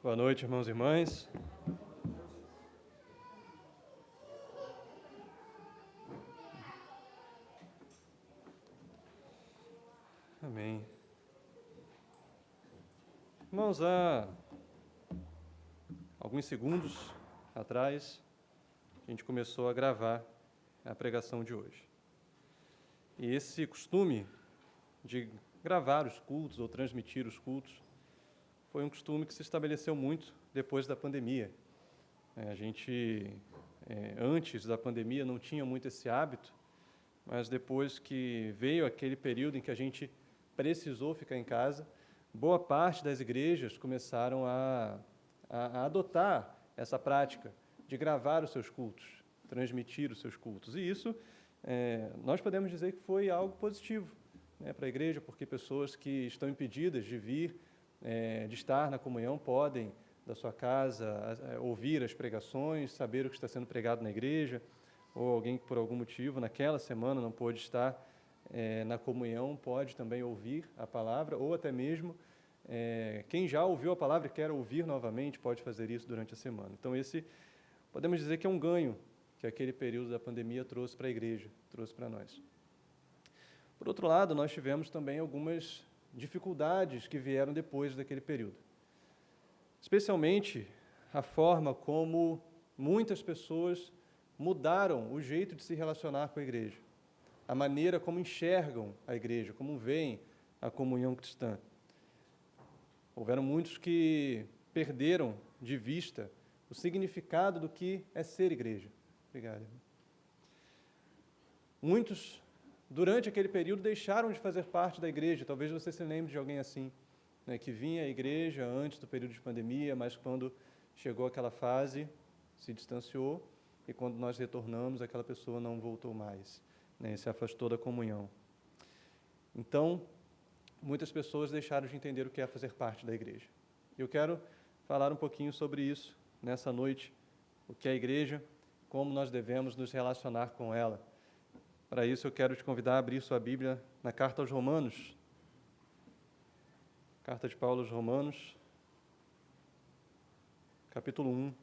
Boa noite, irmãos e irmãs. Amém. Irmãos, há alguns segundos atrás, a gente começou a gravar a pregação de hoje. E esse costume de gravar os cultos ou transmitir os cultos foi um costume que se estabeleceu muito depois da pandemia. A gente, antes da pandemia, não tinha muito esse hábito, mas depois que veio aquele período em que a gente precisou ficar em casa, boa parte das igrejas começaram a adotar essa prática de gravar os seus cultos, transmitir os seus cultos. E isso, nós podemos dizer que foi algo positivo, né, para a igreja, porque pessoas que estão impedidas de vir, de estar na comunhão, podem, da sua casa, ouvir as pregações, saber o que está sendo pregado na igreja, ou alguém que por algum motivo naquela semana não pôde estar na comunhão, pode também ouvir a palavra, ou até mesmo quem já ouviu a palavra e quer ouvir novamente, pode fazer isso durante a semana. Então esse, podemos dizer que é um ganho que aquele período da pandemia trouxe para a igreja, trouxe para nós. Por outro lado, nós tivemos também algumas dificuldades que vieram depois daquele período. Especialmente a forma como muitas pessoas mudaram o jeito de se relacionar com a igreja, a maneira como enxergam a igreja, como veem a comunhão cristã. Houveram muitos que perderam de vista o significado do que é ser igreja. Obrigado. Muitos, durante aquele período, deixaram de fazer parte da igreja. Talvez você se lembre de alguém assim, né, que vinha à igreja antes do período de pandemia, mas quando chegou aquela fase, se distanciou, e quando nós retornamos, aquela pessoa não voltou mais, né, se afastou da comunhão. Então, muitas pessoas deixaram de entender o que é fazer parte da igreja. Eu quero falar um pouquinho sobre isso nessa noite, o que é a igreja, como nós devemos nos relacionar com ela. Para isso, eu quero te convidar a abrir sua Bíblia na Carta aos Romanos, Carta de Paulo aos Romanos, capítulo 1.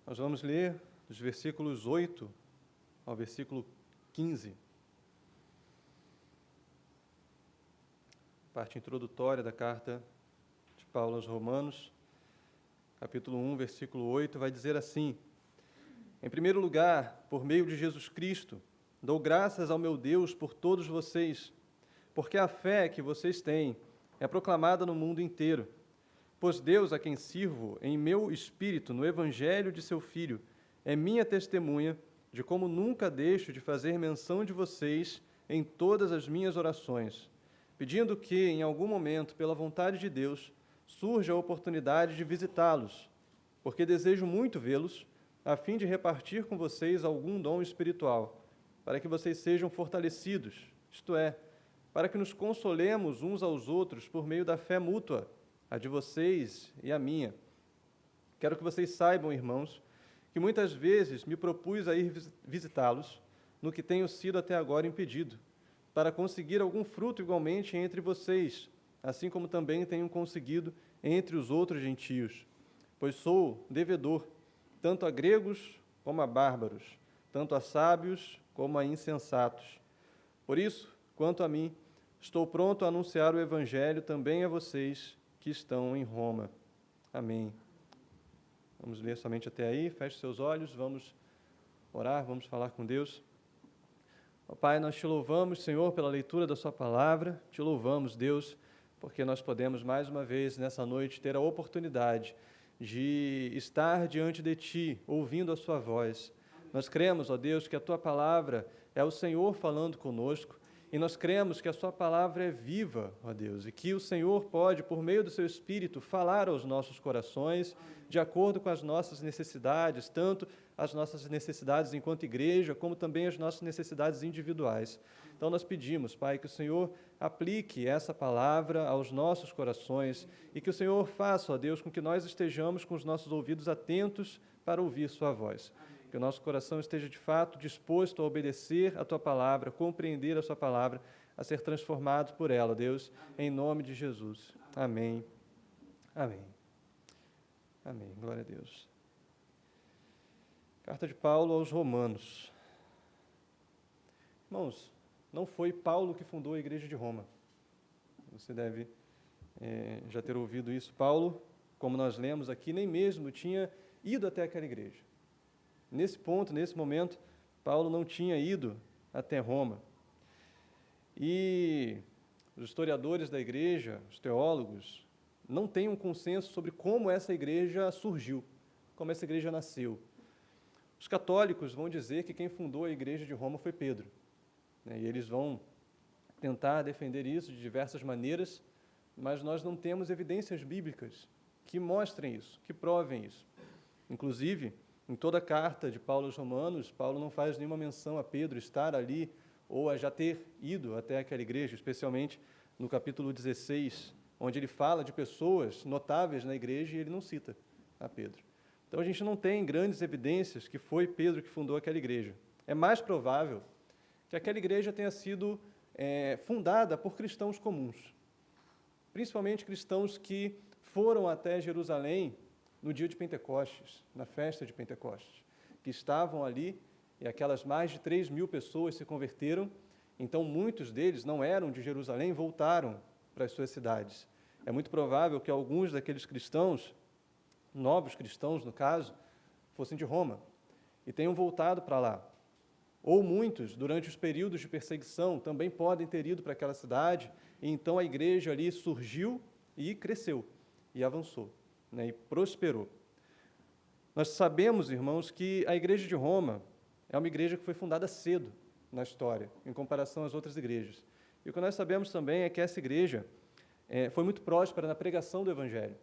Nós vamos ler dos versículos 8 ao versículo 15. Parte introdutória da carta de Paulo aos Romanos, capítulo 1, versículo 8, vai dizer assim: Em primeiro lugar, por meio de Jesus Cristo, dou graças ao meu Deus por todos vocês, porque a fé que vocês têm é proclamada no mundo inteiro. Pois Deus, a quem sirvo em meu espírito no evangelho de seu Filho, é minha testemunha de como nunca deixo de fazer menção de vocês em todas as minhas orações, pedindo que, em algum momento, pela vontade de Deus, surja a oportunidade de visitá-los, porque desejo muito vê-los, a fim de repartir com vocês algum dom espiritual, para que vocês sejam fortalecidos, isto é, para que nos consolemos uns aos outros por meio da fé mútua, a de vocês e a minha. Quero que vocês saibam, irmãos, que muitas vezes me propus a ir visitá-los, no que tenho sido até agora impedido, para conseguir algum fruto igualmente entre vocês, assim como também tenho conseguido entre os outros gentios, pois sou devedor, tanto a gregos como a bárbaros, tanto a sábios como a insensatos. Por isso, quanto a mim, estou pronto a anunciar o evangelho também a vocês que estão em Roma. Amém. Vamos ler somente até aí, feche seus olhos, vamos orar, vamos falar com Deus. Ó Pai, nós te louvamos, Senhor, pela leitura da sua palavra, te louvamos, Deus, porque nós podemos mais uma vez nessa noite ter a oportunidade de estar diante de Ti, ouvindo a sua voz. Nós cremos, ó Deus, que a Tua palavra é o Senhor falando conosco E nós cremos que a sua palavra é viva, ó Deus, e que o Senhor pode, por meio do seu Espírito, falar aos nossos corações, de acordo com as nossas necessidades, tanto as nossas necessidades enquanto igreja, como também as nossas necessidades individuais. Então nós pedimos, Pai, que o Senhor aplique essa palavra aos nossos corações e que o Senhor faça, ó Deus, com que nós estejamos com os nossos ouvidos atentos para ouvir sua voz. Que o nosso coração esteja, de fato, disposto a obedecer a Tua palavra, compreender a Sua palavra, a ser transformado por ela, Deus, em nome de Jesus. Amém. Amém. Amém. Glória a Deus. Carta de Paulo aos Romanos. Irmãos, não foi Paulo que fundou a igreja de Roma. Você deve já ter ouvido isso. Paulo, como nós lemos aqui, nem mesmo tinha ido até aquela igreja. Nesse ponto, nesse momento, Paulo não tinha ido até Roma. E os historiadores da igreja, os teólogos, não têm um consenso sobre como essa igreja surgiu, como essa igreja nasceu. Os católicos vão dizer que quem fundou a igreja de Roma foi Pedro, né? E eles vão tentar defender isso de diversas maneiras, mas nós não temos evidências bíblicas que mostrem isso, que provem isso. Inclusive, em toda a carta de Paulo aos Romanos, Paulo não faz nenhuma menção a Pedro estar ali ou a já ter ido até aquela igreja, especialmente no capítulo 16, onde ele fala de pessoas notáveis na igreja e ele não cita a Pedro. Então, a gente não tem grandes evidências que foi Pedro que fundou aquela igreja. É mais provável que aquela igreja tenha sido fundada por cristãos comuns, principalmente cristãos que foram até Jerusalém no dia de Pentecostes, na festa de Pentecostes, que estavam ali, e aquelas mais de 3.000 pessoas se converteram, então muitos deles não eram de Jerusalém e voltaram para as suas cidades. É muito provável que alguns daqueles cristãos, novos cristãos no caso, fossem de Roma, e tenham voltado para lá. Ou muitos, durante os períodos de perseguição, também podem ter ido para aquela cidade, e então a igreja ali surgiu e cresceu, e avançou, né, e prosperou. Nós sabemos, irmãos, que a igreja de Roma é uma igreja que foi fundada cedo na história, em comparação às outras igrejas. E o que nós sabemos também é que essa igreja foi muito próspera na pregação do Evangelho.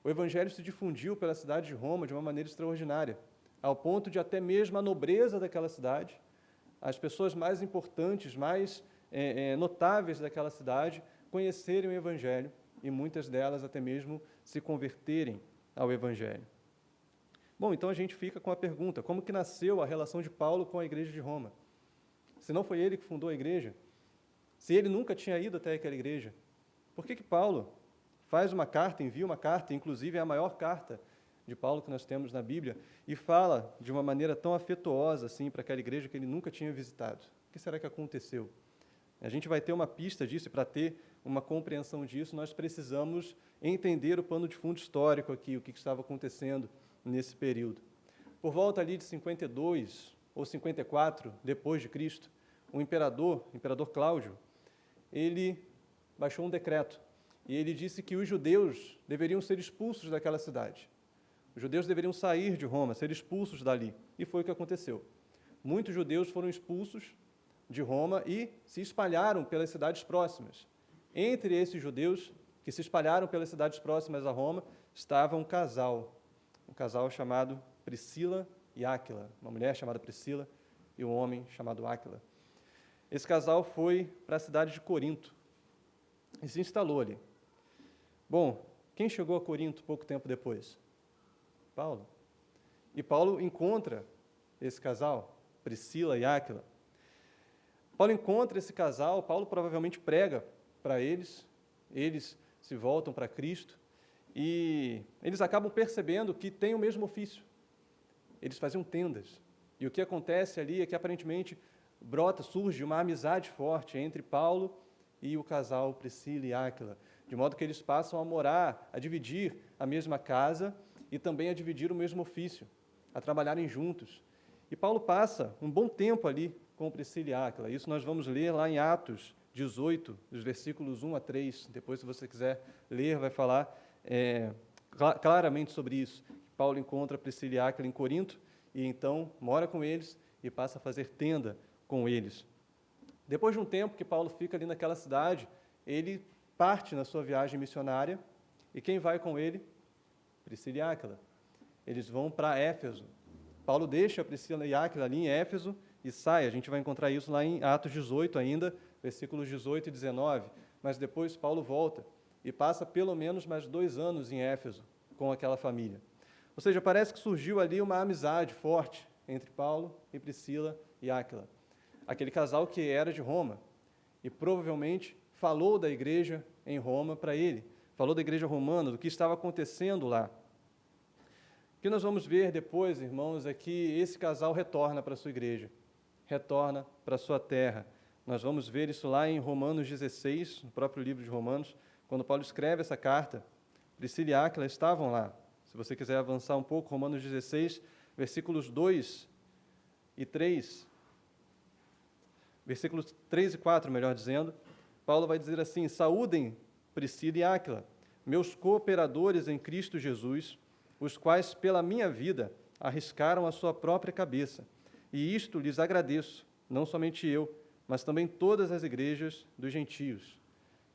O Evangelho se difundiu pela cidade de Roma de uma maneira extraordinária, ao ponto de até mesmo a nobreza daquela cidade, as pessoas mais importantes, mais notáveis daquela cidade, conhecerem o Evangelho e muitas delas até mesmo se converterem ao Evangelho. Bom, então a gente fica com a pergunta, como que nasceu a relação de Paulo com a igreja de Roma? Se não foi ele que fundou a igreja, se ele nunca tinha ido até aquela igreja, por que Paulo faz uma carta, envia uma carta, inclusive é a maior carta de Paulo que nós temos na Bíblia, e fala de uma maneira tão afetuosa assim para aquela igreja que ele nunca tinha visitado? O que será que aconteceu? A gente vai ter uma pista disso, e para ter uma compreensão disso, nós precisamos entender o pano de fundo histórico aqui, o que estava acontecendo nesse período. Por volta ali de 52 ou 54 depois de Cristo, o imperador Cláudio, ele baixou um decreto e ele disse que os judeus deveriam ser expulsos daquela cidade. Os judeus deveriam sair de Roma, ser expulsos dali. E foi o que aconteceu. Muitos judeus foram expulsos de Roma e se espalharam pelas cidades próximas. Entre esses judeus que se espalharam pelas cidades próximas a Roma, estava um casal chamado Priscila e Áquila, uma mulher chamada Priscila e um homem chamado Áquila. Esse casal foi para a cidade de Corinto e se instalou ali. Bom, quem chegou a Corinto pouco tempo depois? Paulo. E Paulo encontra esse casal, Priscila e Áquila. Paulo encontra esse casal, Paulo provavelmente prega para eles se voltam para Cristo, e eles acabam percebendo que têm o mesmo ofício. Eles faziam tendas. E o que acontece ali é que, aparentemente, surge uma amizade forte entre Paulo e o casal Priscila e Áquila, de modo que eles passam a morar, a dividir a mesma casa e também a dividir o mesmo ofício, a trabalharem juntos. E Paulo passa um bom tempo ali com Priscila e Áquila. Isso nós vamos ler lá em Atos 18, dos versículos 1 a 3. Depois, se você quiser ler, vai falar claramente sobre isso. Paulo encontra Priscila e Áquila em Corinto e então mora com eles e passa a fazer tenda com eles. Depois de um tempo que Paulo fica ali naquela cidade, ele parte na sua viagem missionária, e quem vai com ele? Priscila e Áquila. Eles vão para Éfeso. Paulo deixa a Priscila e Áquila ali em Éfeso e sai. A gente vai encontrar isso lá em Atos 18 ainda, versículos 18 e 19. Mas depois Paulo volta e passa pelo menos mais 2 anos em Éfeso com aquela família. Ou seja, parece que surgiu ali uma amizade forte entre Paulo e Priscila e Áquila. Aquele casal que era de Roma e provavelmente falou da igreja em Roma para ele, falou da igreja romana, do que estava acontecendo lá. O que nós vamos ver depois, irmãos, é que esse casal retorna para a sua igreja, retorna para a sua terra. Nós vamos ver isso lá em Romanos 16, no próprio livro de Romanos, quando Paulo escreve essa carta. Priscila e Áquila estavam lá. Se você quiser avançar um pouco, Romanos 16, versículos 2 e 3, versículos 3 e 4, melhor dizendo, Paulo vai dizer assim: saúdem Priscila e Áquila, meus cooperadores em Cristo Jesus, os quais, pela minha vida, arriscaram a sua própria cabeça. E isto lhes agradeço, não somente eu, mas também todas as igrejas dos gentios.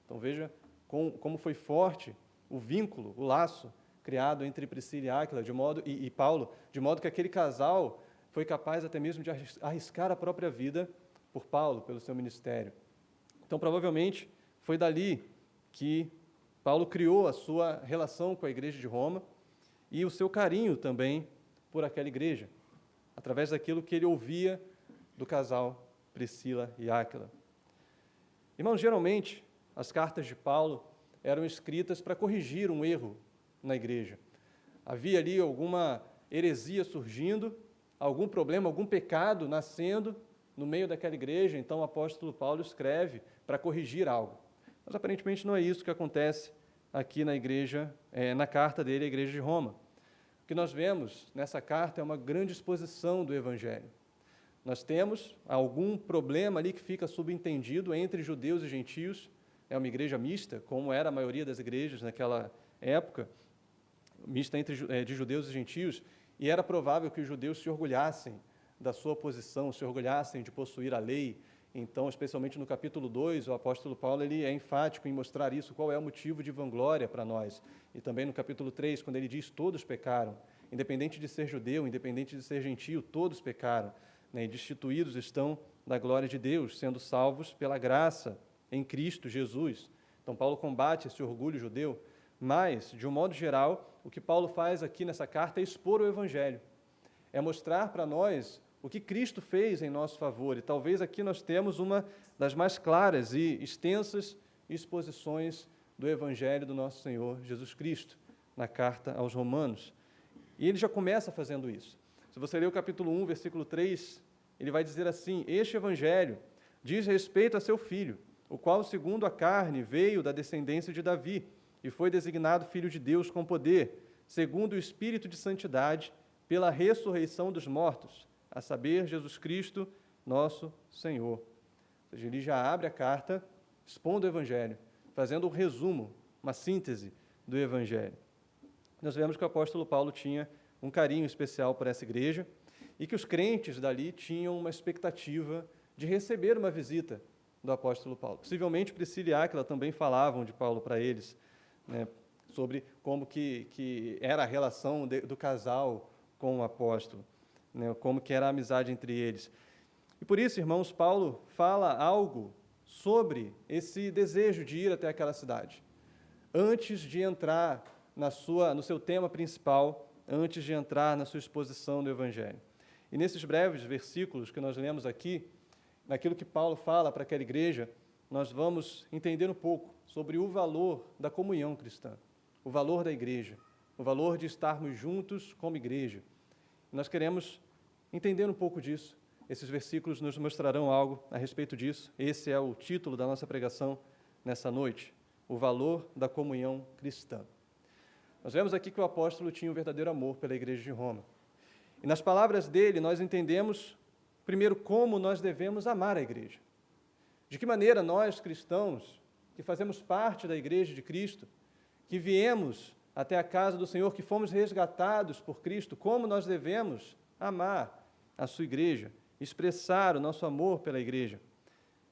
Então veja como foi forte o vínculo, o laço criado entre Priscila e Áquila e Paulo, de modo que aquele casal foi capaz até mesmo de arriscar a própria vida por Paulo, pelo seu ministério. Então, provavelmente, foi dali que Paulo criou a sua relação com a igreja de Roma e o seu carinho também por aquela igreja, através daquilo que ele ouvia do casal Priscila e Áquila. Irmãos, geralmente, as cartas de Paulo eram escritas para corrigir um erro na igreja. Havia ali alguma heresia surgindo, algum problema, algum pecado nascendo no meio daquela igreja, então o apóstolo Paulo escreve para corrigir algo. Mas aparentemente não é isso que acontece aqui na igreja, na carta dele à igreja de Roma. O que nós vemos nessa carta é uma grande exposição do Evangelho. Nós temos algum problema ali que fica subentendido entre judeus e gentios, é uma igreja mista, como era a maioria das igrejas naquela época, mista de judeus e gentios, e era provável que os judeus se orgulhassem da sua posição, se orgulhassem de possuir a lei. Então, especialmente no capítulo 2, o apóstolo Paulo ele é enfático em mostrar isso, qual é o motivo de vanglória para nós. E também no capítulo 3, quando ele diz: todos pecaram, independente de ser judeu, independente de ser gentio, todos pecaram, né, e destituídos estão da glória de Deus, sendo salvos pela graça em Cristo Jesus. Então, Paulo combate esse orgulho judeu, mas, de um modo geral, o que Paulo faz aqui nessa carta é expor o Evangelho, é mostrar para nós o que Cristo fez em nosso favor. E talvez aqui nós temos uma das mais claras e extensas exposições do Evangelho do nosso Senhor Jesus Cristo, na carta aos Romanos. E ele já começa fazendo isso. Se você ler o capítulo 1, versículo 3, ele vai dizer assim: este Evangelho diz respeito a seu Filho, o qual, segundo a carne, veio da descendência de Davi, e foi designado Filho de Deus com poder, segundo o Espírito de santidade, pela ressurreição dos mortos, a saber, Jesus Cristo, nosso Senhor. Ou seja, ele já abre a carta expondo o Evangelho, fazendo um resumo, uma síntese do Evangelho. Nós vemos que o apóstolo Paulo tinha um carinho especial por essa igreja e que os crentes dali tinham uma expectativa de receber uma visita do apóstolo Paulo. Possivelmente, Priscila e Áquila também falavam de Paulo para eles, né, sobre como que era a relação do casal com o apóstolo, né, como que era a amizade entre eles. E por isso, irmãos, Paulo fala algo sobre esse desejo de ir até aquela cidade, antes de entrar no seu tema principal, antes de entrar na sua exposição do Evangelho. E nesses breves versículos que nós lemos aqui, naquilo que Paulo fala para aquela igreja, nós vamos entender um pouco sobre o valor da comunhão cristã, o valor da igreja, o valor de estarmos juntos como igreja. Nós queremos entender um pouco disso. Esses versículos nos mostrarão algo a respeito disso. Esse é o título da nossa pregação nessa noite, o valor da comunhão cristã. Nós vemos aqui que o apóstolo tinha um verdadeiro amor pela igreja de Roma. E nas palavras dele, nós entendemos, primeiro, como nós devemos amar a igreja. De que maneira nós, cristãos, que fazemos parte da igreja de Cristo, que viemos até a casa do Senhor, que fomos resgatados por Cristo, como nós devemos amar a sua igreja, expressar o nosso amor pela igreja.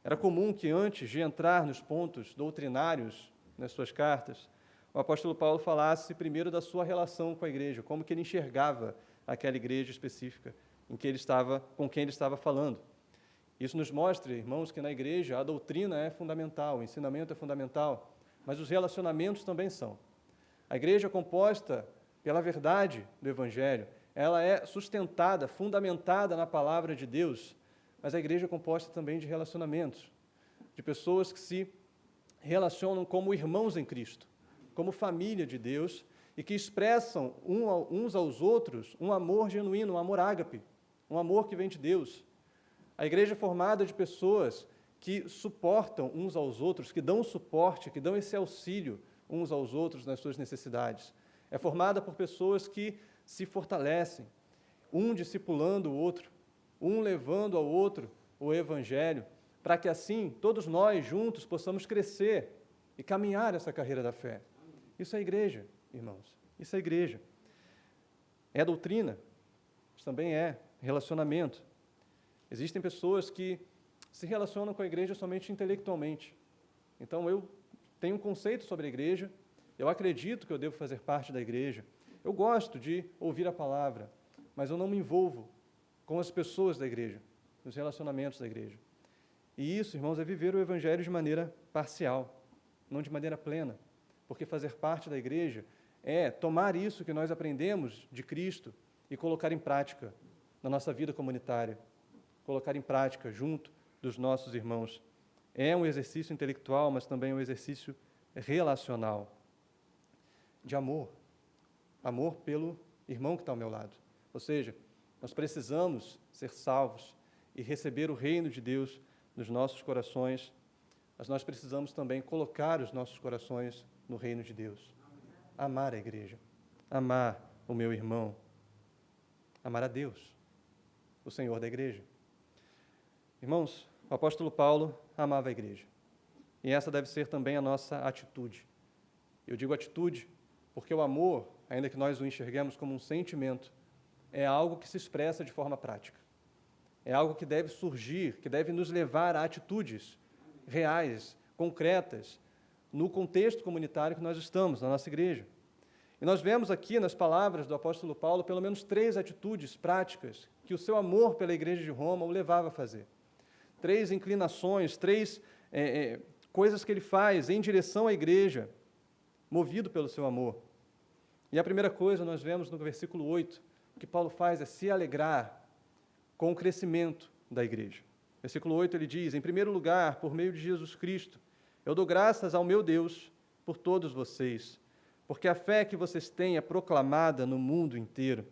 Era comum que, antes de entrar nos pontos doutrinários nas suas cartas, o apóstolo Paulo falasse primeiro da sua relação com a igreja, como que ele enxergava aquela igreja específica com quem ele estava falando. Isso nos mostra, irmãos, que na igreja a doutrina é fundamental, o ensinamento é fundamental, mas os relacionamentos também são. A igreja é composta pela verdade do Evangelho, ela é sustentada, fundamentada na palavra de Deus, mas a igreja é composta também de relacionamentos, de pessoas que se relacionam como irmãos em Cristo, como família de Deus, e que expressam uns aos outros um amor genuíno, um amor ágape, um amor que vem de Deus. A igreja é formada de pessoas que suportam uns aos outros, que dão suporte, que dão esse auxílio uns aos outros nas suas necessidades. É formada por pessoas que se fortalecem, um discipulando o outro, um levando ao outro o Evangelho, para que assim todos nós juntos possamos crescer e caminhar essa carreira da fé. Isso é igreja, irmãos, isso é igreja. É doutrina, mas também é relacionamento. Existem pessoas que se relacionam com a igreja somente intelectualmente. Então, eu tenho um conceito sobre a igreja, eu acredito que eu devo fazer parte da igreja, eu gosto de ouvir a palavra, mas eu não me envolvo com as pessoas da igreja, nos relacionamentos da igreja. E isso, irmãos, é viver o Evangelho de maneira parcial, não de maneira plena, porque fazer parte da igreja é tomar isso que nós aprendemos de Cristo e colocar em prática na nossa vida comunitária, colocar em prática junto dos nossos irmãos. É um exercício intelectual, mas também é um exercício relacional, de amor. Amor pelo irmão que está ao meu lado. Ou seja, nós precisamos ser salvos e receber o reino de Deus nos nossos corações, mas nós precisamos também colocar os nossos corações no reino de Deus. Amar a igreja, amar o meu irmão, amar a Deus, o Senhor da igreja. Irmãos, o apóstolo Paulo amava a igreja. E essa deve ser também a nossa atitude. Eu digo atitude porque o amor, ainda que nós o enxerguemos como um sentimento, é algo que se expressa de forma prática. É algo que deve surgir, que deve nos levar a atitudes reais, concretas, no contexto comunitário que nós estamos, na nossa igreja. E nós vemos aqui nas palavras do apóstolo Paulo pelo menos 3 atitudes práticas que o seu amor pela igreja de Roma o levava a fazer. 3 inclinações, 3 coisas que ele faz em direção à igreja, movido pelo seu amor. E a primeira coisa nós vemos no versículo 8, o que Paulo faz é se alegrar com o crescimento da igreja. Versículo 8 ele diz: em primeiro lugar, por meio de Jesus Cristo, eu dou graças ao meu Deus por todos vocês, porque a fé que vocês têm é proclamada no mundo inteiro.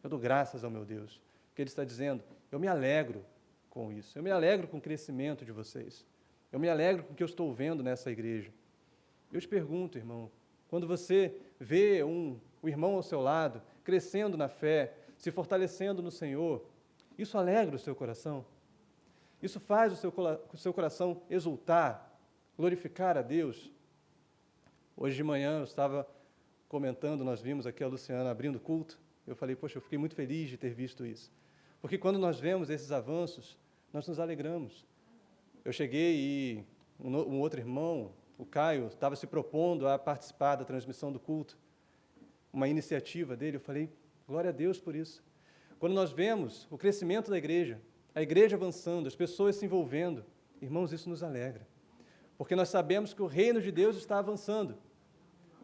Eu dou graças ao meu Deus. O que ele está dizendo? Eu me alegro com isso. Eu me alegro com o crescimento de vocês. Eu me alegro com o que eu estou vendo nessa igreja. Eu te pergunto, irmão, quando você vê o irmão ao seu lado, crescendo na fé, se fortalecendo no Senhor, isso alegra o seu coração? Isso faz o seu coração exultar, glorificar a Deus? Hoje de manhã eu estava comentando, nós vimos aqui a Luciana abrindo o culto, eu falei, poxa, eu fiquei muito feliz de ter visto isso. Porque quando nós vemos esses avanços, nós nos alegramos. Eu cheguei e um outro irmão, o Caio, estava se propondo a participar da transmissão do culto, uma iniciativa dele, eu falei, glória a Deus por isso. Quando nós vemos o crescimento da igreja, a igreja avançando, as pessoas se envolvendo, irmãos, isso nos alegra. Porque nós sabemos que o reino de Deus está avançando.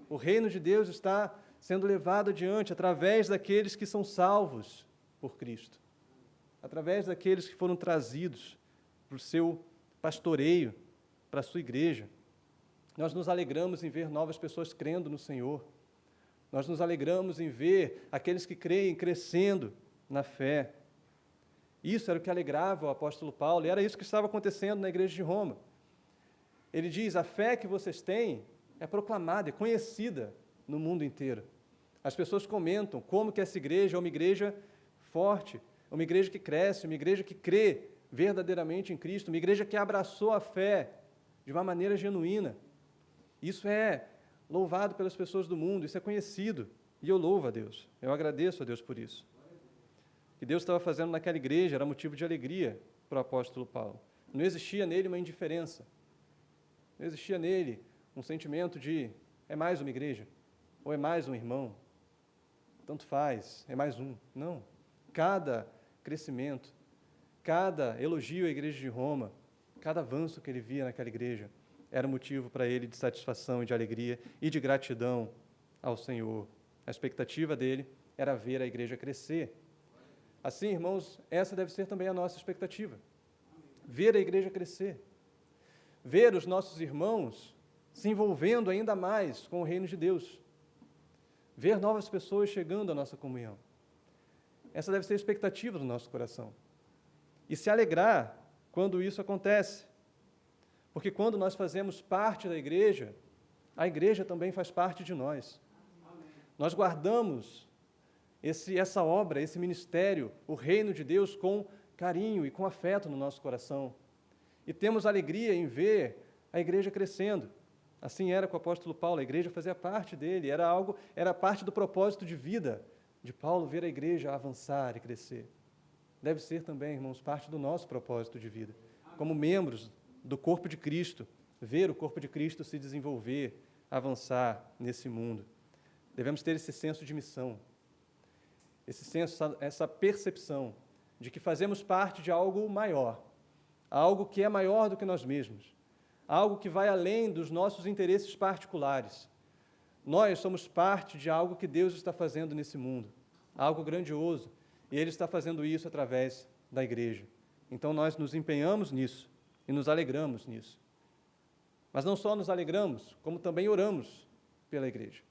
O reino de Deus está sendo levado adiante através daqueles que são salvos por Cristo, através daqueles que foram trazidos para o seu pastoreio, para a sua igreja. Nós nos alegramos em ver novas pessoas crendo no Senhor. Nós nos alegramos em ver aqueles que creem crescendo na fé. Isso era o que alegrava o apóstolo Paulo, e era isso que estava acontecendo na igreja de Roma. Ele diz, a fé que vocês têm é proclamada, é conhecida no mundo inteiro. As pessoas comentam como que essa igreja é uma igreja forte, uma igreja que cresce, uma igreja que crê verdadeiramente em Cristo, uma igreja que abraçou a fé de uma maneira genuína. Isso é louvado pelas pessoas do mundo, isso é conhecido, e eu louvo a Deus, eu agradeço a Deus por isso. O que Deus estava fazendo naquela igreja era motivo de alegria para o apóstolo Paulo. Não existia nele uma indiferença. Não existia nele um sentimento de é mais uma igreja, ou é mais um irmão, tanto faz, é mais um. Não. Cada crescimento, cada elogio à igreja de Roma, cada avanço que ele via naquela igreja, era motivo para ele de satisfação e de alegria e de gratidão ao Senhor. A expectativa dele era ver a igreja crescer. Assim, irmãos, essa deve ser também a nossa expectativa. Ver a igreja crescer. Ver os nossos irmãos se envolvendo ainda mais com o reino de Deus. Ver novas pessoas chegando à nossa comunhão. Essa deve ser a expectativa do nosso coração. E se alegrar quando isso acontece. Porque quando nós fazemos parte da igreja, a igreja também faz parte de nós. Amém. Nós guardamos essa obra, esse ministério, o reino de Deus com carinho e com afeto no nosso coração. E temos alegria em ver a igreja crescendo. Assim era com o apóstolo Paulo, a igreja fazia parte dele, era parte do propósito de vida de Paulo ver a igreja avançar e crescer. Deve ser também, irmãos, parte do nosso propósito de vida, como membros do corpo de Cristo, ver o corpo de Cristo se desenvolver, avançar nesse mundo. Devemos ter esse senso de missão, esse senso, essa percepção de que fazemos parte de algo maior, algo que é maior do que nós mesmos, algo que vai além dos nossos interesses particulares. Nós somos parte de algo que Deus está fazendo nesse mundo, algo grandioso, e Ele está fazendo isso através da igreja. Então nós nos empenhamos nisso e nos alegramos nisso. Mas não só nos alegramos, como também oramos pela igreja.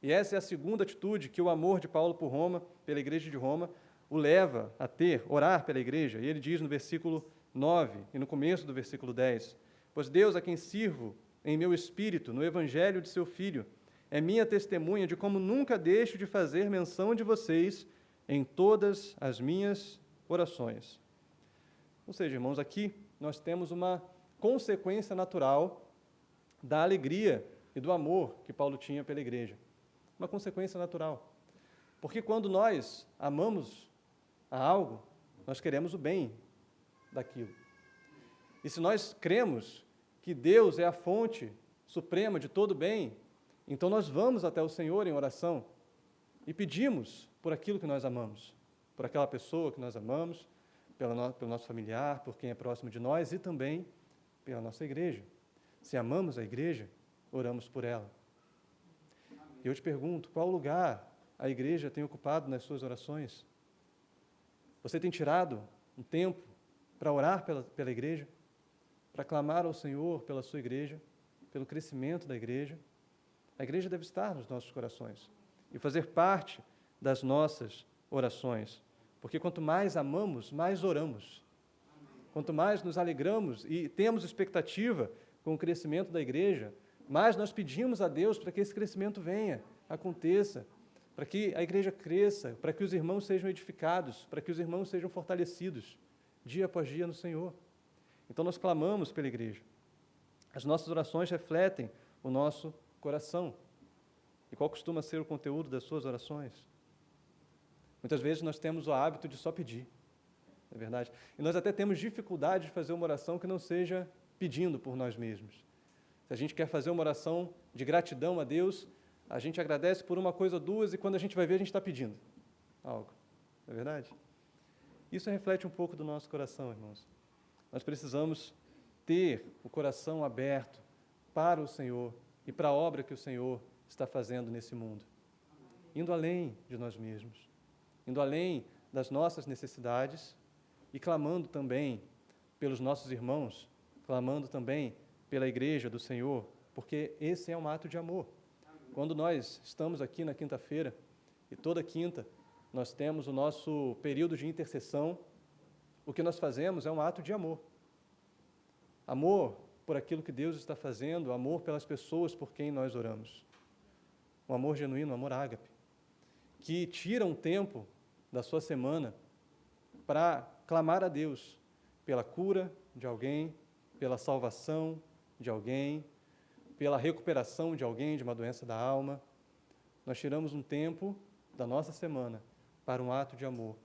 E essa é a segunda atitude que o amor de Paulo por Roma, pela igreja de Roma, o leva a ter, orar pela igreja. E ele diz no versículo 9 e no começo do versículo 10, pois Deus, a quem sirvo em meu espírito, no evangelho de seu Filho, é minha testemunha de como nunca deixo de fazer menção de vocês em todas as minhas orações. Ou seja, irmãos, aqui nós temos uma consequência natural da alegria e do amor que Paulo tinha pela igreja. Uma consequência natural. Porque quando nós amamos a algo, nós queremos o bem daquilo. E se nós cremos que Deus é a fonte suprema de todo bem, então nós vamos até o Senhor em oração e pedimos por aquilo que nós amamos, por aquela pessoa que nós amamos, pelo nosso familiar, por quem é próximo de nós e também pela nossa igreja. Se amamos a igreja, oramos por ela. E eu te pergunto, qual lugar a igreja tem ocupado nas suas orações? Você tem tirado um tempo para orar pela igreja? Para clamar ao Senhor pela sua igreja, pelo crescimento da igreja? A igreja deve estar nos nossos corações e fazer parte das nossas orações. Porque quanto mais amamos, mais oramos. Quanto mais nos alegramos e temos expectativa com o crescimento da igreja, mais nós pedimos a Deus para que esse crescimento venha, aconteça, para que a igreja cresça, para que os irmãos sejam edificados, para que os irmãos sejam fortalecidos, dia após dia no Senhor. Então nós clamamos pela igreja. As nossas orações refletem o nosso coração. E qual costuma ser o conteúdo das suas orações? Muitas vezes nós temos o hábito de só pedir, não é verdade? E nós até temos dificuldade de fazer uma oração que não seja pedindo por nós mesmos. Se a gente quer fazer uma oração de gratidão a Deus, a gente agradece por uma coisa ou duas e quando a gente vai ver, a gente está pedindo algo, não é verdade? Isso reflete um pouco do nosso coração, irmãos. Nós precisamos ter o coração aberto para o Senhor e para a obra que o Senhor está fazendo nesse mundo, indo além de nós mesmos, indo além das nossas necessidades e clamando também pelos nossos irmãos, clamando também pela igreja do Senhor, porque esse é um ato de amor. Quando nós estamos aqui na quinta-feira, e toda quinta nós temos o nosso período de intercessão, o que nós fazemos é um ato de amor. Amor por aquilo que Deus está fazendo, amor pelas pessoas por quem nós oramos. Um amor genuíno, um amor ágape, que tira um tempo da sua semana para clamar a Deus pela cura de alguém, pela salvação de alguém, pela recuperação de alguém de uma doença da alma. Nós tiramos um tempo da nossa semana para um ato de amor,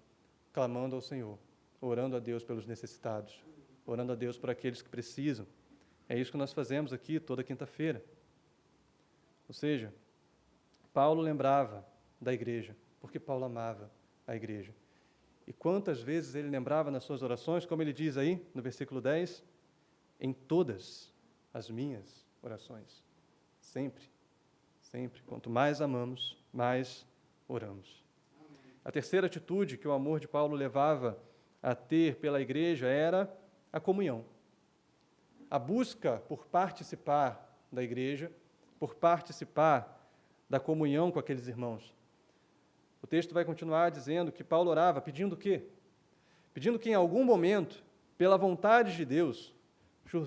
clamando ao Senhor, orando a Deus pelos necessitados. orando a Deus por aqueles que precisam. É isso que nós fazemos aqui toda quinta-feira. Ou seja, Paulo lembrava da igreja, porque Paulo amava a igreja. E quantas vezes ele lembrava nas suas orações, como ele diz aí no versículo 10, em todas as minhas orações. Sempre, sempre. Quanto mais amamos, mais oramos. A terceira atitude que o amor de Paulo levava a ter pela igreja era a comunhão. A busca por participar da igreja, por participar da comunhão com aqueles irmãos. O texto vai continuar dizendo que Paulo orava pedindo o quê? Pedindo que em algum momento, pela vontade de Deus,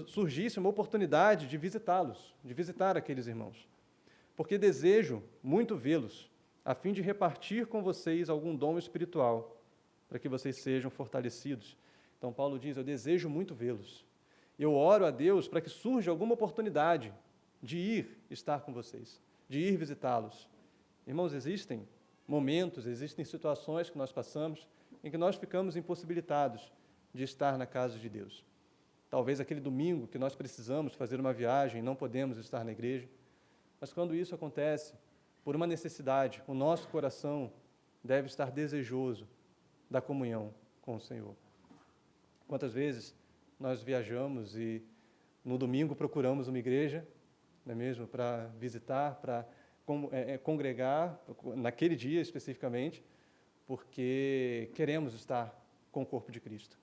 surgisse uma oportunidade de visitá-los, de visitar aqueles irmãos. Porque desejo muito vê-los, a fim de repartir com vocês algum dom espiritual, para que vocês sejam fortalecidos. Então Paulo diz, eu desejo muito vê-los. Eu oro a Deus para que surja alguma oportunidade de ir estar com vocês, de ir visitá-los. Irmãos, existem momentos, existem situações que nós passamos em que nós ficamos impossibilitados de estar na casa de Deus. Talvez aquele domingo que nós precisamos fazer uma viagem, não podemos estar na igreja. Mas quando isso acontece, por uma necessidade, o nosso coração deve estar desejoso da comunhão com o Senhor. Quantas vezes nós viajamos e no domingo procuramos uma igreja, não é mesmo, para visitar, para congregar, naquele dia especificamente, porque queremos estar com o corpo de Cristo.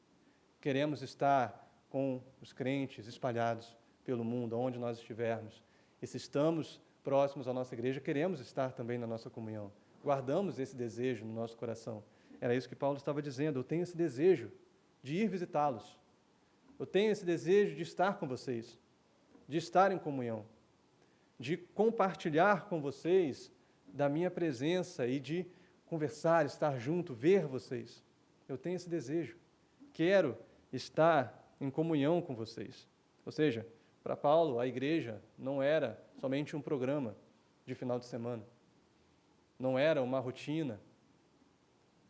Queremos estar com os crentes espalhados pelo mundo, onde nós estivermos. E se estamos próximos à nossa igreja, queremos estar também na nossa comunhão. Guardamos esse desejo no nosso coração. Era isso que Paulo estava dizendo. Eu tenho esse desejo de ir visitá-los. Eu tenho esse desejo de estar com vocês, de estar em comunhão, de compartilhar com vocês da minha presença e de conversar, estar junto, ver vocês. Eu tenho esse desejo. Quero estar em comunhão com vocês. Ou seja, para Paulo, a igreja não era somente um programa de final de semana, não era uma rotina,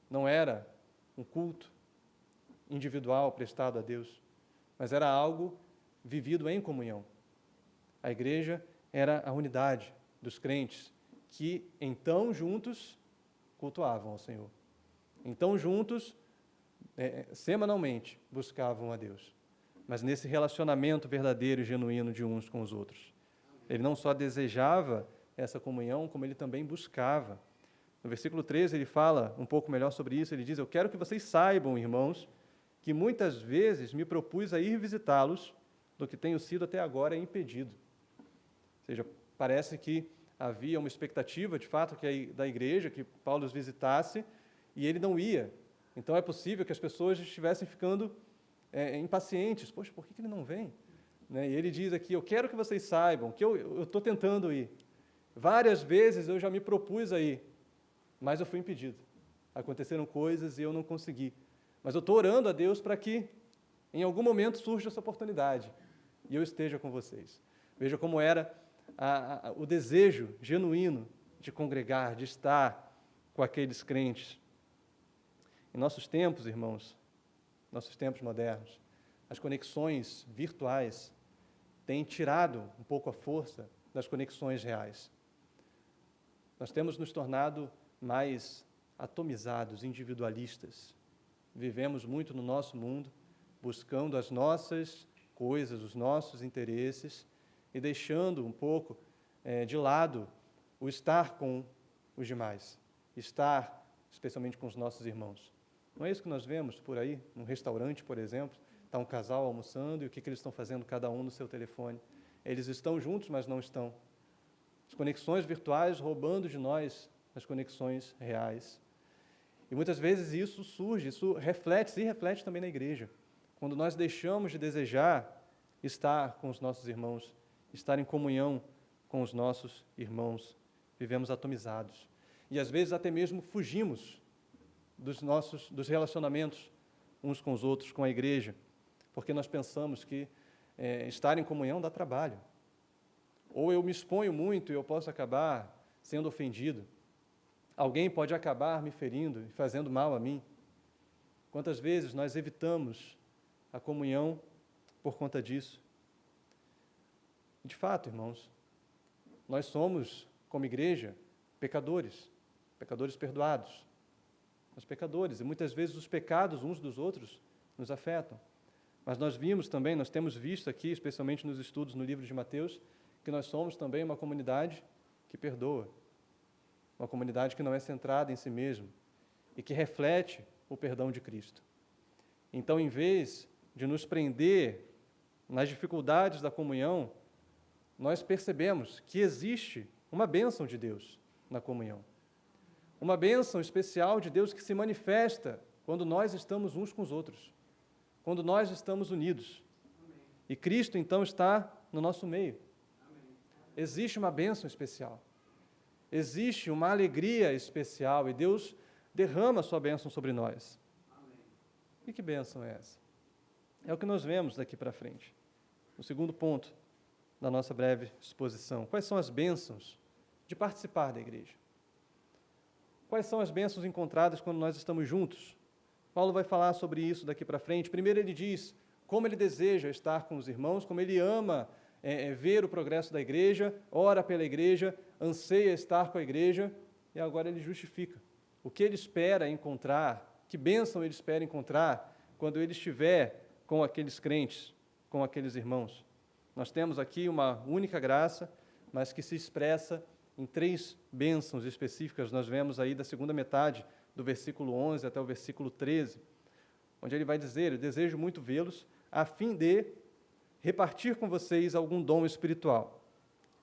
não era um culto individual prestado a Deus, mas era algo vivido em comunhão. A igreja era a unidade dos crentes que, então, juntos, cultuavam ao Senhor. Então, juntos, semanalmente, buscavam a Deus. Mas nesse relacionamento verdadeiro e genuíno de uns com os outros. Ele não só desejava essa comunhão, como ele também buscava. No versículo 13, ele fala um pouco melhor sobre isso. Ele diz, eu quero que vocês saibam, irmãos, que muitas vezes me propus a ir visitá-los, do que tenho sido até agora impedido. Ou seja, parece que havia uma expectativa, de fato, da igreja, que Paulo os visitasse, e ele não ia. Então é possível que as pessoas estivessem ficando impacientes. Poxa, por que ele não vem? Né? E ele diz aqui, eu quero que vocês saibam que eu estou tentando ir. Várias vezes eu já me propus a ir, mas eu fui impedido. Aconteceram coisas e eu não consegui. Mas eu estou orando a Deus para que, em algum momento, surja essa oportunidade e eu esteja com vocês. Veja como era o desejo genuíno de congregar, de estar com aqueles crentes. Em nossos tempos, irmãos, nossos tempos modernos, as conexões virtuais têm tirado um pouco a força das conexões reais. Nós temos nos tornado mais atomizados, individualistas. Vivemos muito no nosso mundo, buscando as nossas coisas, os nossos interesses, e deixando um pouco de lado o estar com os demais, estar especialmente com os nossos irmãos. Não é isso que nós vemos por aí, num restaurante, por exemplo, está um casal almoçando e o que eles estão fazendo, cada um no seu telefone. Eles estão juntos, mas não estão. As conexões virtuais roubando de nós as conexões reais. E muitas vezes isso surge, isso se reflete também na igreja. Quando nós deixamos de desejar estar com os nossos irmãos, estar em comunhão com os nossos irmãos, vivemos atomizados. E às vezes até mesmo fugimos dos relacionamentos uns com os outros, com a igreja, porque nós pensamos que estar em comunhão dá trabalho. Ou eu me exponho muito e eu posso acabar sendo ofendido. Alguém pode acabar me ferindo e fazendo mal a mim. Quantas vezes nós evitamos a comunhão por conta disso. De fato, irmãos, nós somos, como igreja, pecadores perdoados. Nós pecadores, e muitas vezes os pecados uns dos outros nos afetam. Mas nós temos visto aqui, especialmente nos estudos no livro de Mateus, que nós somos também uma comunidade que perdoa, uma comunidade que não é centrada em si mesma e que reflete o perdão de Cristo. Então, em vez de nos prender nas dificuldades da comunhão, nós percebemos que existe uma bênção de Deus na comunhão. Uma bênção especial de Deus que se manifesta quando nós estamos uns com os outros, quando nós estamos unidos. Amém. E Cristo, então, está no nosso meio. Amém. Existe uma bênção especial. Existe uma alegria especial e Deus derrama a sua bênção sobre nós. Amém. E que bênção é essa? É o que nós vemos daqui para frente. O segundo ponto da nossa breve exposição. Quais são as bênçãos de participar da igreja? Quais são as bênçãos encontradas quando nós estamos juntos? Paulo vai falar sobre isso daqui para frente. Primeiro ele diz como ele deseja estar com os irmãos, como ele ama ver o progresso da igreja, ora pela igreja, anseia estar com a igreja, e agora ele justifica o que ele espera encontrar, que bênção ele espera encontrar quando ele estiver com aqueles crentes, com aqueles irmãos. Nós temos aqui uma única graça, mas que se expressa em 3 bênçãos específicas. Nós vemos aí da segunda metade do versículo 11 até o versículo 13, onde ele vai dizer: eu desejo muito vê-los, a fim de repartir com vocês algum dom espiritual,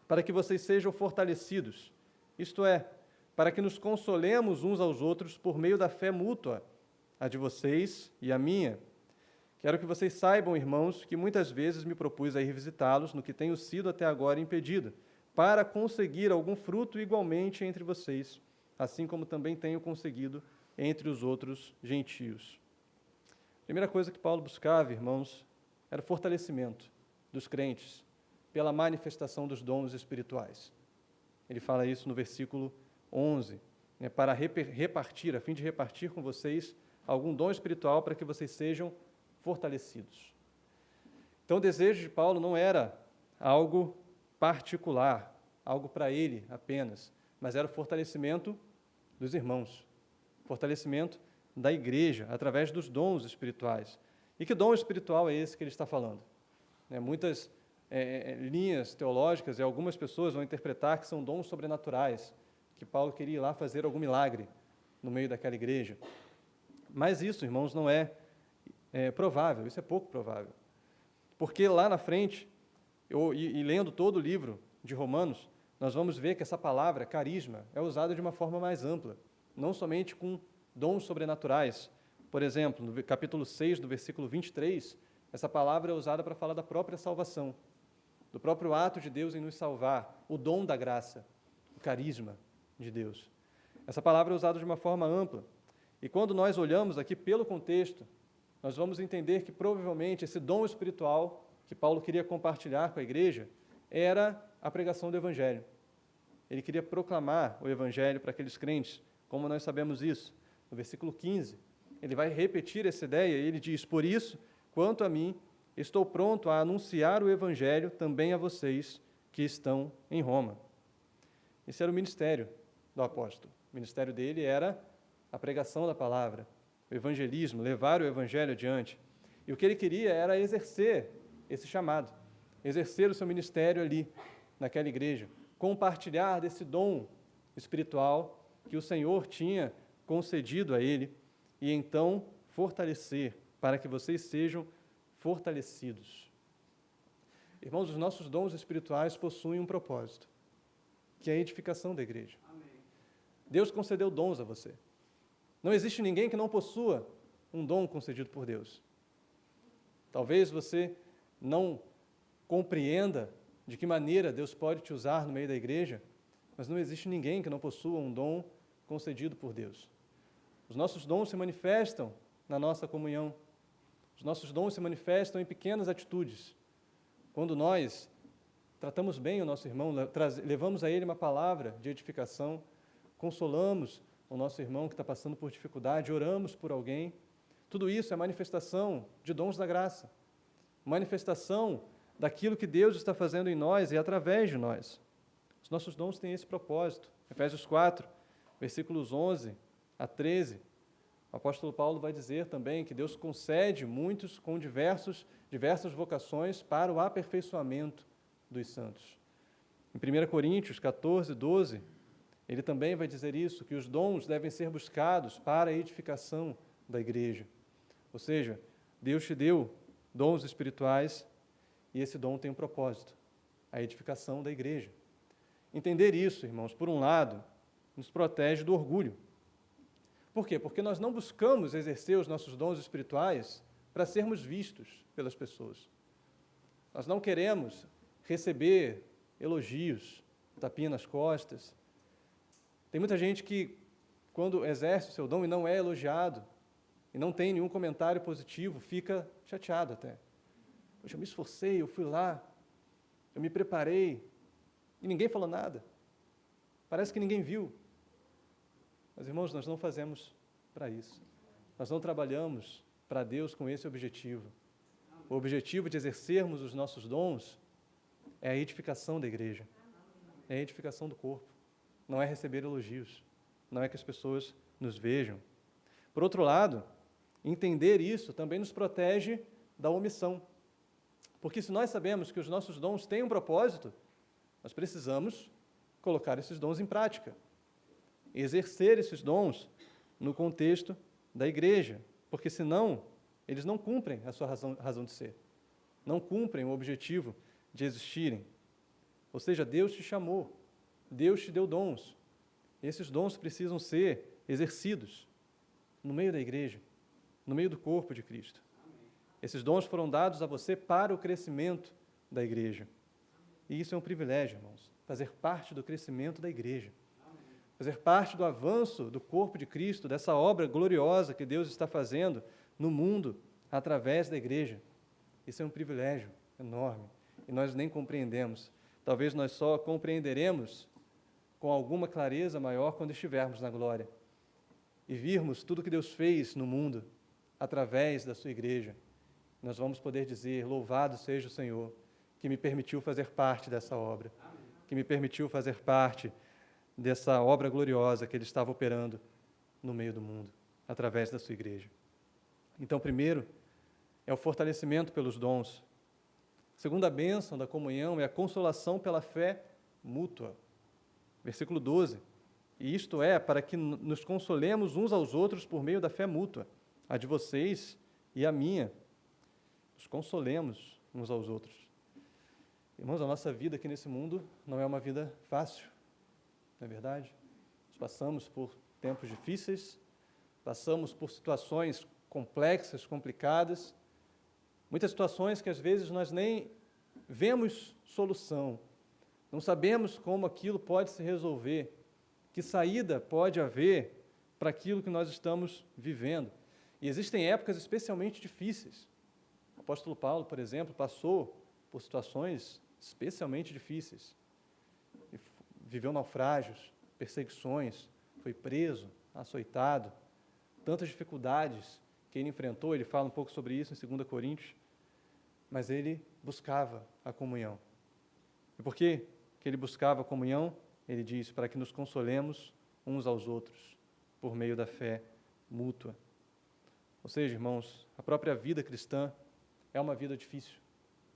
para que vocês sejam fortalecidos, isto é, para que nos consolemos uns aos outros por meio da fé mútua, a de vocês e a minha. Quero que vocês saibam, irmãos, que muitas vezes me propus a ir visitá-los no que tenho sido até agora impedido, para conseguir algum fruto igualmente entre vocês, assim como também tenho conseguido entre os outros gentios. A primeira coisa que Paulo buscava, irmãos, era o fortalecimento dos crentes pela manifestação dos dons espirituais. Ele fala isso no versículo 11, para repartir, a fim de repartir com vocês algum dom espiritual para que vocês sejam fortalecidos. Então, o desejo de Paulo não era algo particular, algo para ele apenas, mas era o fortalecimento dos irmãos, fortalecimento da igreja, através dos dons espirituais. E que dom espiritual é esse que ele está falando? Muitas linhas teológicas e algumas pessoas vão interpretar que são dons sobrenaturais, que Paulo queria ir lá fazer algum milagre no meio daquela igreja. Mas isso, irmãos, não é provável, isso é pouco provável. Porque lá na frente, lendo todo o livro de Romanos, nós vamos ver que essa palavra, carisma, é usada de uma forma mais ampla, não somente com dons sobrenaturais. Por exemplo, no capítulo 6, do versículo 23, essa palavra é usada para falar da própria salvação, do próprio ato de Deus em nos salvar, o dom da graça, o carisma de Deus. Essa palavra é usada de uma forma ampla. E quando nós olhamos aqui pelo contexto, nós vamos entender que provavelmente esse dom espiritual que Paulo queria compartilhar com a igreja era a pregação do Evangelho. Ele queria proclamar o Evangelho para aqueles crentes. Como nós sabemos isso? No versículo 15, ele vai repetir essa ideia e ele diz: por isso, quanto a mim, estou pronto a anunciar o Evangelho também a vocês que estão em Roma. Esse era o ministério do apóstolo. O ministério dele era a pregação da palavra, o evangelismo, levar o Evangelho adiante. E o que ele queria era exercer esse chamado, exercer o seu ministério ali, naquela igreja, compartilhar desse dom espiritual que o Senhor tinha concedido a ele e então fortalecer, para que vocês sejam fortalecidos. Irmãos, os nossos dons espirituais possuem um propósito, que é a edificação da igreja. Amém. Deus concedeu dons a você. Não existe ninguém que não possua um dom concedido por Deus. Talvez você não compreenda de que maneira Deus pode te usar no meio da igreja, mas não existe ninguém que não possua um dom concedido por Deus. Os nossos dons se manifestam na nossa comunhão. Os nossos dons se manifestam em pequenas atitudes. Quando nós tratamos bem o nosso irmão, levamos a ele uma palavra de edificação, consolamos o nosso irmão que está passando por dificuldade, oramos por alguém, tudo isso é manifestação de dons da graça, manifestação daquilo que Deus está fazendo em nós e através de nós. Os nossos dons têm esse propósito. Efésios 4, versículos 11 a 13, o apóstolo Paulo vai dizer também que Deus concede muitos com diversas vocações para o aperfeiçoamento dos santos. Em 1 Coríntios 14, 12, ele também vai dizer isso, que os dons devem ser buscados para a edificação da igreja. Ou seja, Deus te deu dons espirituais e esse dom tem um propósito, a edificação da igreja. Entender isso, irmãos, por um lado, nos protege do orgulho. Por quê? Porque nós não buscamos exercer os nossos dons espirituais para sermos vistos pelas pessoas. Nós não queremos receber elogios, tapinha nas costas. Tem muita gente que, quando exerce o seu dom e não é elogiado, e não tem nenhum comentário positivo, fica chateado até. Poxa, eu me esforcei, eu fui lá, eu me preparei, e ninguém falou nada. Parece que ninguém viu. Mas, irmãos, nós não fazemos para isso. Nós não trabalhamos para Deus com esse objetivo. O objetivo de exercermos os nossos dons é a edificação da igreja, é a edificação do corpo. Não é receber elogios, não é que as pessoas nos vejam. Por outro lado, entender isso também nos protege da omissão. Porque se nós sabemos que os nossos dons têm um propósito, nós precisamos colocar esses dons em prática. Exercer esses dons no contexto da igreja, porque senão eles não cumprem a sua razão de ser, não cumprem o objetivo de existirem. Ou seja, Deus te chamou, Deus te deu dons, esses dons precisam ser exercidos no meio da igreja, no meio do corpo de Cristo. Esses dons foram dados a você para o crescimento da igreja. E isso é um privilégio, irmãos, fazer parte do crescimento da igreja. Fazer parte do avanço do corpo de Cristo, dessa obra gloriosa que Deus está fazendo no mundo através da igreja. Isso é um privilégio enorme e nós nem compreendemos. Talvez nós só compreenderemos com alguma clareza maior quando estivermos na glória e virmos tudo que Deus fez no mundo através da sua igreja. Nós vamos poder dizer: louvado seja o Senhor, que me permitiu fazer parte dessa obra, que me permitiu fazer parte dessa obra gloriosa que Ele estava operando no meio do mundo, através da sua igreja. Então, primeiro, é o fortalecimento pelos dons. A segunda bênção da comunhão é a consolação pela fé mútua. Versículo 12. E isto é para que nos consolemos uns aos outros por meio da fé mútua, a de vocês e a minha. Nos consolemos uns aos outros. Irmãos, a nossa vida aqui nesse mundo não é uma vida fácil. Não é verdade? Nós passamos por tempos difíceis, passamos por situações complexas, complicadas, muitas situações que às vezes nós nem vemos solução, não sabemos como aquilo pode se resolver, que saída pode haver para aquilo que nós estamos vivendo. E existem épocas especialmente difíceis. O apóstolo Paulo, por exemplo, passou por situações especialmente difíceis. Viveu naufrágios, perseguições, foi preso, açoitado, tantas dificuldades que ele enfrentou. Ele fala um pouco sobre isso em 2 Coríntios, mas ele buscava a comunhão. E por que ele buscava a comunhão? Ele diz: para que nos consolemos uns aos outros, por meio da fé mútua. Ou seja, irmãos, a própria vida cristã é uma vida difícil,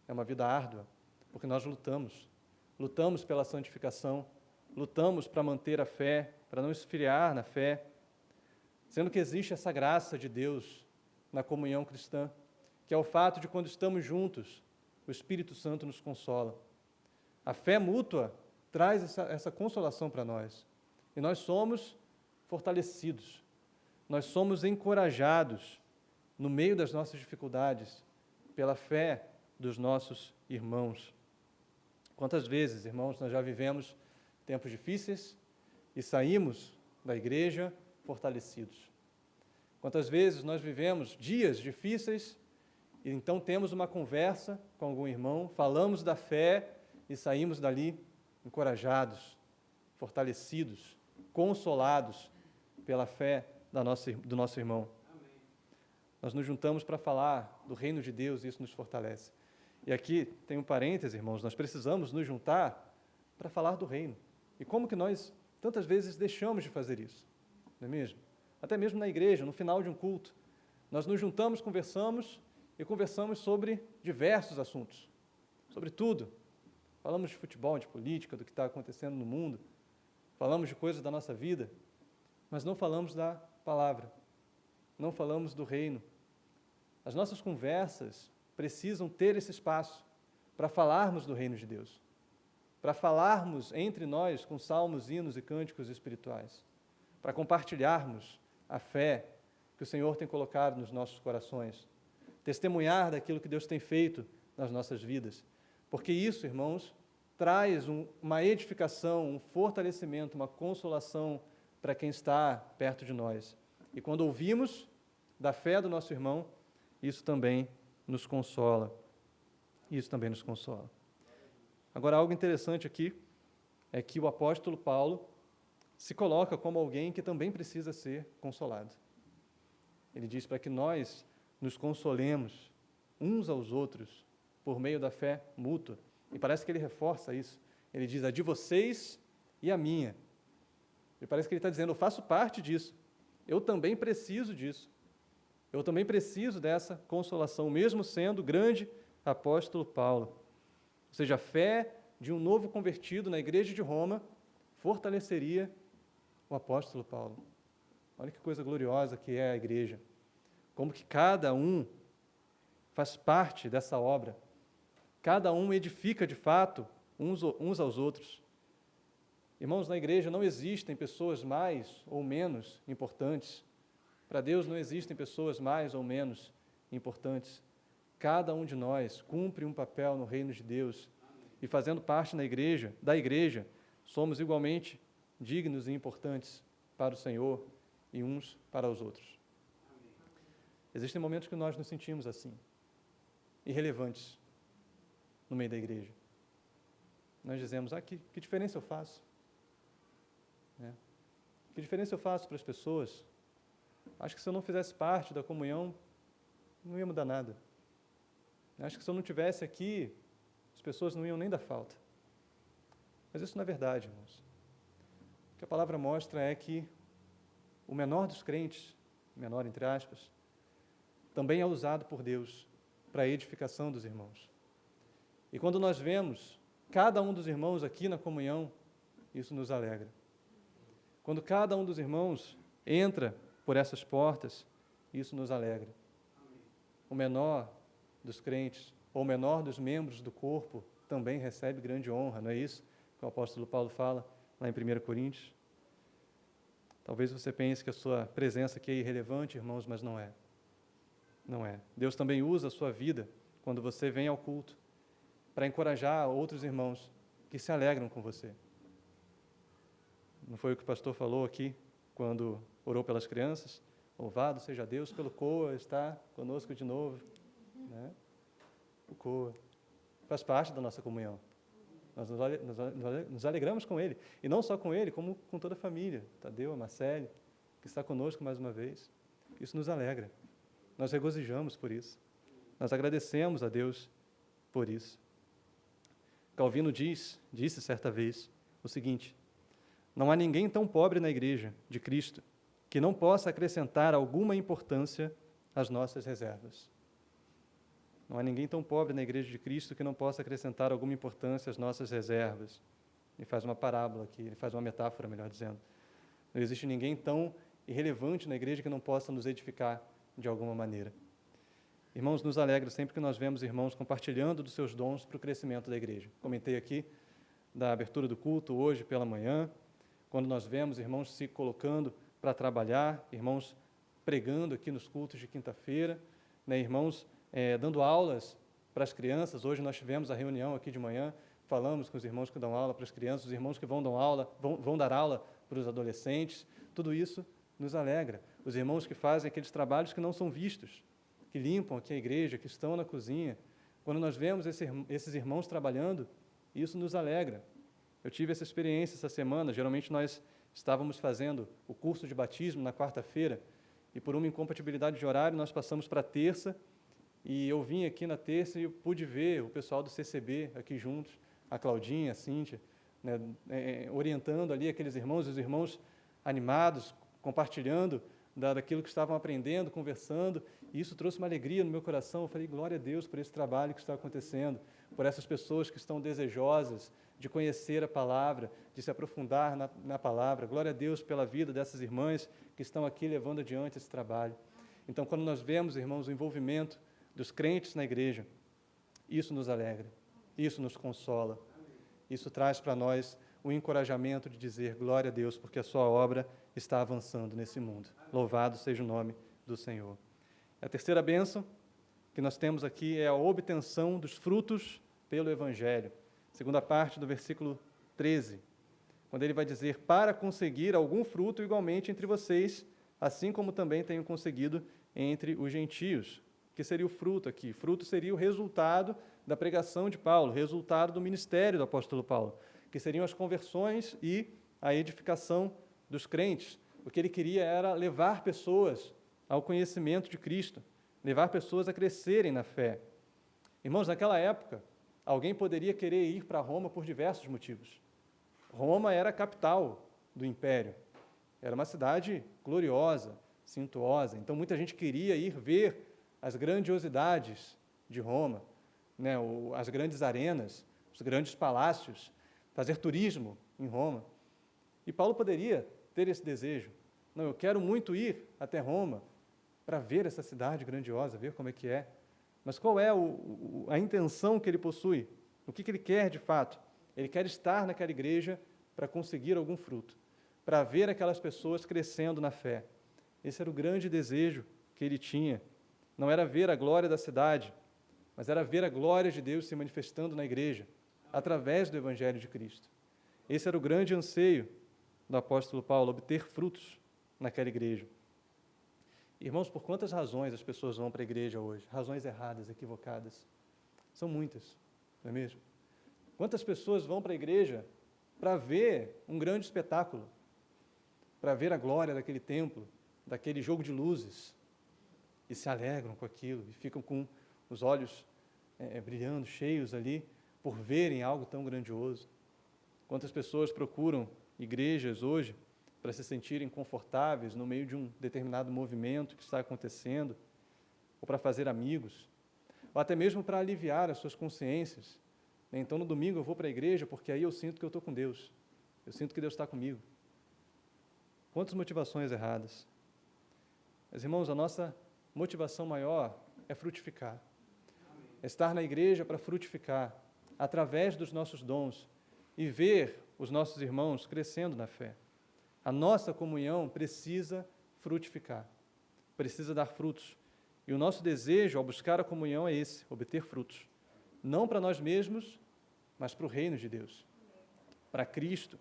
é uma vida árdua, porque nós lutamos pela santificação, lutamos para manter a fé, para não esfriar na fé, sendo que existe essa graça de Deus na comunhão cristã, que é o fato de, quando estamos juntos, o Espírito Santo nos consola. A fé mútua traz essa consolação para nós, e nós somos fortalecidos, nós somos encorajados no meio das nossas dificuldades, pela fé dos nossos irmãos. Quantas vezes, irmãos, nós já vivemos tempos difíceis e saímos da igreja fortalecidos? Quantas vezes nós vivemos dias difíceis e então temos uma conversa com algum irmão, falamos da fé e saímos dali encorajados, fortalecidos, consolados pela fé do nosso irmão. Amém. nós nos juntamos para falar do reino de Deus e isso nos fortalece. E aqui tem um parêntese, irmãos, nós precisamos nos juntar para falar do reino. E como que nós tantas vezes deixamos de fazer isso? Não é mesmo? Até mesmo na igreja, no final de um culto, nós nos juntamos, conversamos sobre diversos assuntos, sobre tudo. Falamos de futebol, de política, do que está acontecendo no mundo, falamos de coisas da nossa vida, mas não falamos da palavra, não falamos do reino. As nossas conversas precisam ter esse espaço para falarmos do reino de Deus, para falarmos entre nós com salmos, hinos e cânticos espirituais, para compartilharmos a fé que o Senhor tem colocado nos nossos corações, testemunhar daquilo que Deus tem feito nas nossas vidas, porque isso, irmãos, traz uma edificação, um fortalecimento, uma consolação para quem está perto de nós. E quando ouvimos da fé do nosso irmão, isso também nos consola. Isso também nos consola. Agora, algo interessante aqui é que o apóstolo Paulo se coloca como alguém que também precisa ser consolado. Ele diz para que nós nos consolemos uns aos outros por meio da fé mútua. E parece que ele reforça isso. Ele diz, a de vocês e a minha. E parece que ele está dizendo, eu faço parte disso. Eu também preciso disso. Eu também preciso dessa consolação, mesmo sendo grande apóstolo Paulo. Ou seja, a fé de um novo convertido na igreja de Roma fortaleceria o apóstolo Paulo. Olha que coisa gloriosa que é a igreja. Como que cada um faz parte dessa obra. Cada um edifica de fato uns aos outros. Irmãos, na igreja não existem pessoas mais ou menos importantes. Para Deus não existem pessoas mais ou menos importantes. Cada um de nós cumpre um papel no reino de Deus. E fazendo parte da igreja, somos igualmente dignos e importantes para o Senhor e uns para os outros. Existem momentos que nós nos sentimos assim, irrelevantes no meio da igreja. Nós dizemos, que diferença eu faço? Que diferença eu faço para as pessoas? Acho que se eu não fizesse parte da comunhão, não ia mudar nada. Acho que se eu não estivesse aqui, as pessoas não iam nem dar falta. Mas isso não é verdade, irmãos. O que a palavra mostra é que o menor dos crentes, menor entre aspas, também é usado por Deus para a edificação dos irmãos. E quando nós vemos cada um dos irmãos aqui na comunhão, isso nos alegra. Quando cada um dos irmãos entra por essas portas, isso nos alegra. O menor dos crentes, ou o menor dos membros do corpo, também recebe grande honra, não é isso que o apóstolo Paulo fala lá em 1 Coríntios? Talvez você pense que a sua presença aqui é irrelevante, irmãos, mas não é. Não é. Deus também usa a sua vida, quando você vem ao culto, para encorajar outros irmãos que se alegram com você. Não foi o que o pastor falou aqui, quando orou pelas crianças? Louvado seja Deus pelo COA, está conosco de novo. Né? O COA faz parte da nossa comunhão. Nós nos alegramos com ele. E não só com ele, como com toda a família. Tadeu, a Marcele, que está conosco mais uma vez. Isso nos alegra. Nós regozijamos por isso. Nós agradecemos a Deus por isso. Calvino disse certa vez o seguinte: não há ninguém tão pobre na igreja de Cristo que não possa acrescentar alguma importância às nossas reservas. Não há ninguém tão pobre na igreja de Cristo que não possa acrescentar alguma importância às nossas reservas. Ele faz uma parábola aqui, ele faz uma metáfora, melhor dizendo. Não existe ninguém tão irrelevante na igreja que não possa nos edificar de alguma maneira. Irmãos, nos alegra sempre que nós vemos irmãos compartilhando dos seus dons para o crescimento da igreja. Comentei aqui da abertura do culto hoje pela manhã, quando nós vemos irmãos se colocando para trabalhar, irmãos pregando aqui nos cultos de quinta-feira, né, irmãos dando aulas para as crianças. Hoje nós tivemos a reunião aqui de manhã, falamos com os irmãos que dão aula para as crianças, os irmãos que vão dar aula para os adolescentes. Tudo isso nos alegra. Os irmãos que fazem aqueles trabalhos que não são vistos, que limpam aqui a igreja, que estão na cozinha. Quando nós vemos esses irmãos trabalhando, isso nos alegra. Eu tive essa experiência essa semana. Geralmente nós estávamos fazendo o curso de batismo na quarta-feira, e por uma incompatibilidade de horário nós passamos para terça, e eu vim aqui na terça e eu pude ver o pessoal do CCB aqui juntos, a Claudinha, a Cíntia, né, orientando ali aqueles irmãos, os irmãos animados, compartilhando daquilo que estavam aprendendo, conversando, e isso trouxe uma alegria no meu coração. Eu falei, glória a Deus por esse trabalho que está acontecendo, por essas pessoas que estão desejosas de conhecer a palavra, de se aprofundar na palavra. Glória a Deus pela vida dessas irmãs que estão aqui levando adiante esse trabalho. Então, quando nós vemos, irmãos, o envolvimento dos crentes na igreja, isso nos alegra, isso nos consola, isso traz para nós o encorajamento de dizer glória a Deus, porque a sua obra está avançando nesse mundo. Louvado seja o nome do Senhor. A terceira bênção que nós temos aqui é a obtenção dos frutos pelo Evangelho. Segunda parte do versículo 13, quando ele vai dizer, para conseguir algum fruto igualmente entre vocês, assim como também tenho conseguido entre os gentios. O que seria o fruto aqui? Fruto seria o resultado da pregação de Paulo, resultado do ministério do apóstolo Paulo, que seriam as conversões e a edificação dos crentes. O que ele queria era levar pessoas ao conhecimento de Cristo, levar pessoas a crescerem na fé. Irmãos, naquela época, alguém poderia querer ir para Roma por diversos motivos. Roma era a capital do império, era uma cidade gloriosa, suntuosa, então muita gente queria ir ver as grandiosidades de Roma, né, as grandes arenas, os grandes palácios, fazer turismo em Roma. E Paulo poderia ter esse desejo. Não, eu quero muito ir até Roma para ver essa cidade grandiosa, ver como é que é. Mas qual é a intenção que ele possui? O que ele quer de fato? Ele quer estar naquela igreja para conseguir algum fruto, para ver aquelas pessoas crescendo na fé. Esse era o grande desejo que ele tinha. Não era ver a glória da cidade, mas era ver a glória de Deus se manifestando na igreja, através do Evangelho de Cristo. Esse era o grande anseio do apóstolo Paulo, obter frutos naquela igreja. Irmãos, por quantas razões as pessoas vão para a igreja hoje? Razões erradas, equivocadas. São muitas, não é mesmo? Quantas pessoas vão para a igreja para ver um grande espetáculo, para ver a glória daquele templo, daquele jogo de luzes, e se alegram com aquilo, e ficam com os olhos brilhando, cheios ali, por verem algo tão grandioso. Quantas pessoas procuram igrejas hoje para se sentirem confortáveis no meio de um determinado movimento que está acontecendo, ou para fazer amigos, ou até mesmo para aliviar as suas consciências. Então, no domingo eu vou para a igreja porque aí eu sinto que eu estou com Deus, eu sinto que Deus está comigo. Quantas motivações erradas. Mas, irmãos, a nossa motivação maior é frutificar. É estar na igreja para frutificar, através dos nossos dons, e ver os nossos irmãos crescendo na fé. A nossa comunhão precisa frutificar, precisa dar frutos. E o nosso desejo ao buscar a comunhão é esse, obter frutos. Não para nós mesmos, mas para o reino de Deus, para Cristo.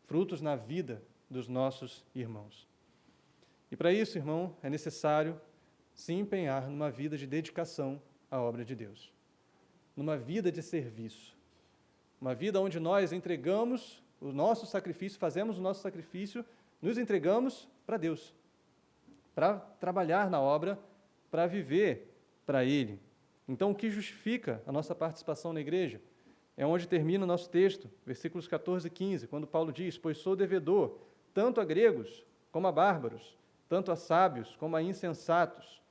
Frutos na vida dos nossos irmãos. E para isso, irmão, é necessário se empenhar numa vida de dedicação à obra de Deus, numa vida de serviço, uma vida onde nós entregamos o nosso sacrifício, fazemos o nosso sacrifício, nos entregamos para Deus, para trabalhar na obra, para viver para Ele. Então, o que justifica a nossa participação na igreja é onde termina o nosso texto, versículos 14 e 15, quando Paulo diz, pois sou devedor, tanto a gregos como a bárbaros, tanto a sábios como a insensatos.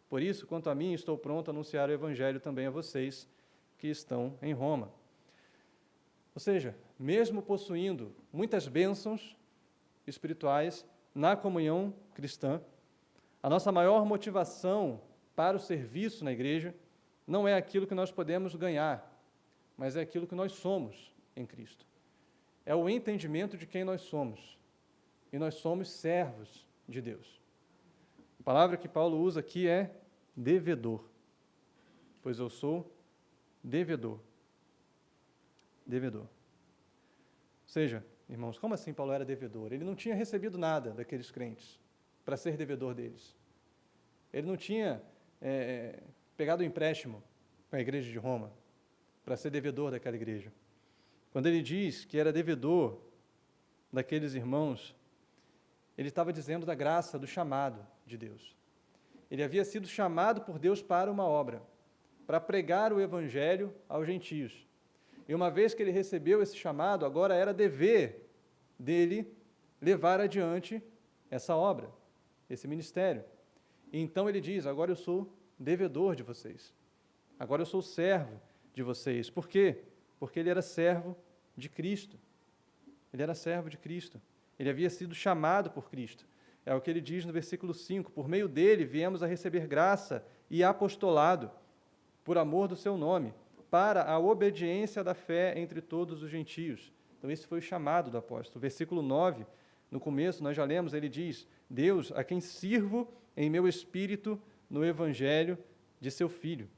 Por isso, quanto a mim, estou pronto a anunciar o Evangelho também a vocês que estão em Roma. Ou seja, mesmo possuindo muitas bênçãos espirituais na comunhão cristã, a nossa maior motivação para o serviço na igreja não é aquilo que nós podemos ganhar, mas é aquilo que nós somos em Cristo. É o entendimento de quem nós somos. E nós somos servos de Deus. A palavra que Paulo usa aqui é devedor, pois eu sou devedor. Devedor. Ou seja, irmãos, como assim Paulo era devedor? Ele não tinha recebido nada daqueles crentes para ser devedor deles. Ele não tinha pegado o empréstimo com a igreja de Roma para ser devedor daquela igreja. Quando ele diz que era devedor daqueles irmãos, ele estava dizendo da graça, do chamado de Deus. Ele havia sido chamado por Deus para uma obra, para pregar o evangelho aos gentios. E uma vez que ele recebeu esse chamado, agora era dever dele levar adiante essa obra, esse ministério. E então ele diz: agora eu sou devedor de vocês. Agora eu sou servo de vocês. Por quê? Porque ele era servo de Cristo. Ele era servo de Cristo. Ele havia sido chamado por Cristo. É o que ele diz no versículo 5. Por meio dele viemos a receber graça e apostolado, por amor do seu nome, para a obediência da fé entre todos os gentios. Então esse foi o chamado do apóstolo. Versículo 9, no começo nós já lemos, ele diz: Deus, a quem sirvo em meu espírito no evangelho de seu Filho.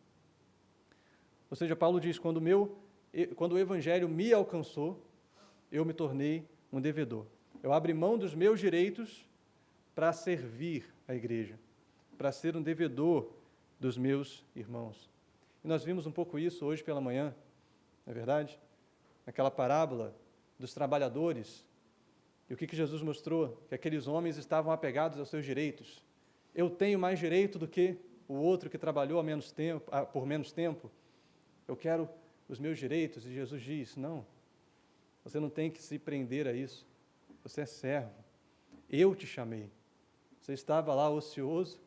Ou seja, Paulo diz: quando o evangelho me alcançou, eu me tornei um devedor. Eu abri mão dos meus direitos para servir a igreja, para ser um devedor dos meus irmãos. E nós vimos um pouco isso hoje pela manhã, não é verdade? Aquela parábola dos trabalhadores. E o que Jesus mostrou? Que aqueles homens estavam apegados aos seus direitos. Eu tenho mais direito do que o outro que trabalhou por menos tempo. Eu quero os meus direitos. E Jesus diz: não, você não tem que se prender a isso. Você é servo. Eu te chamei. Você estava lá ocioso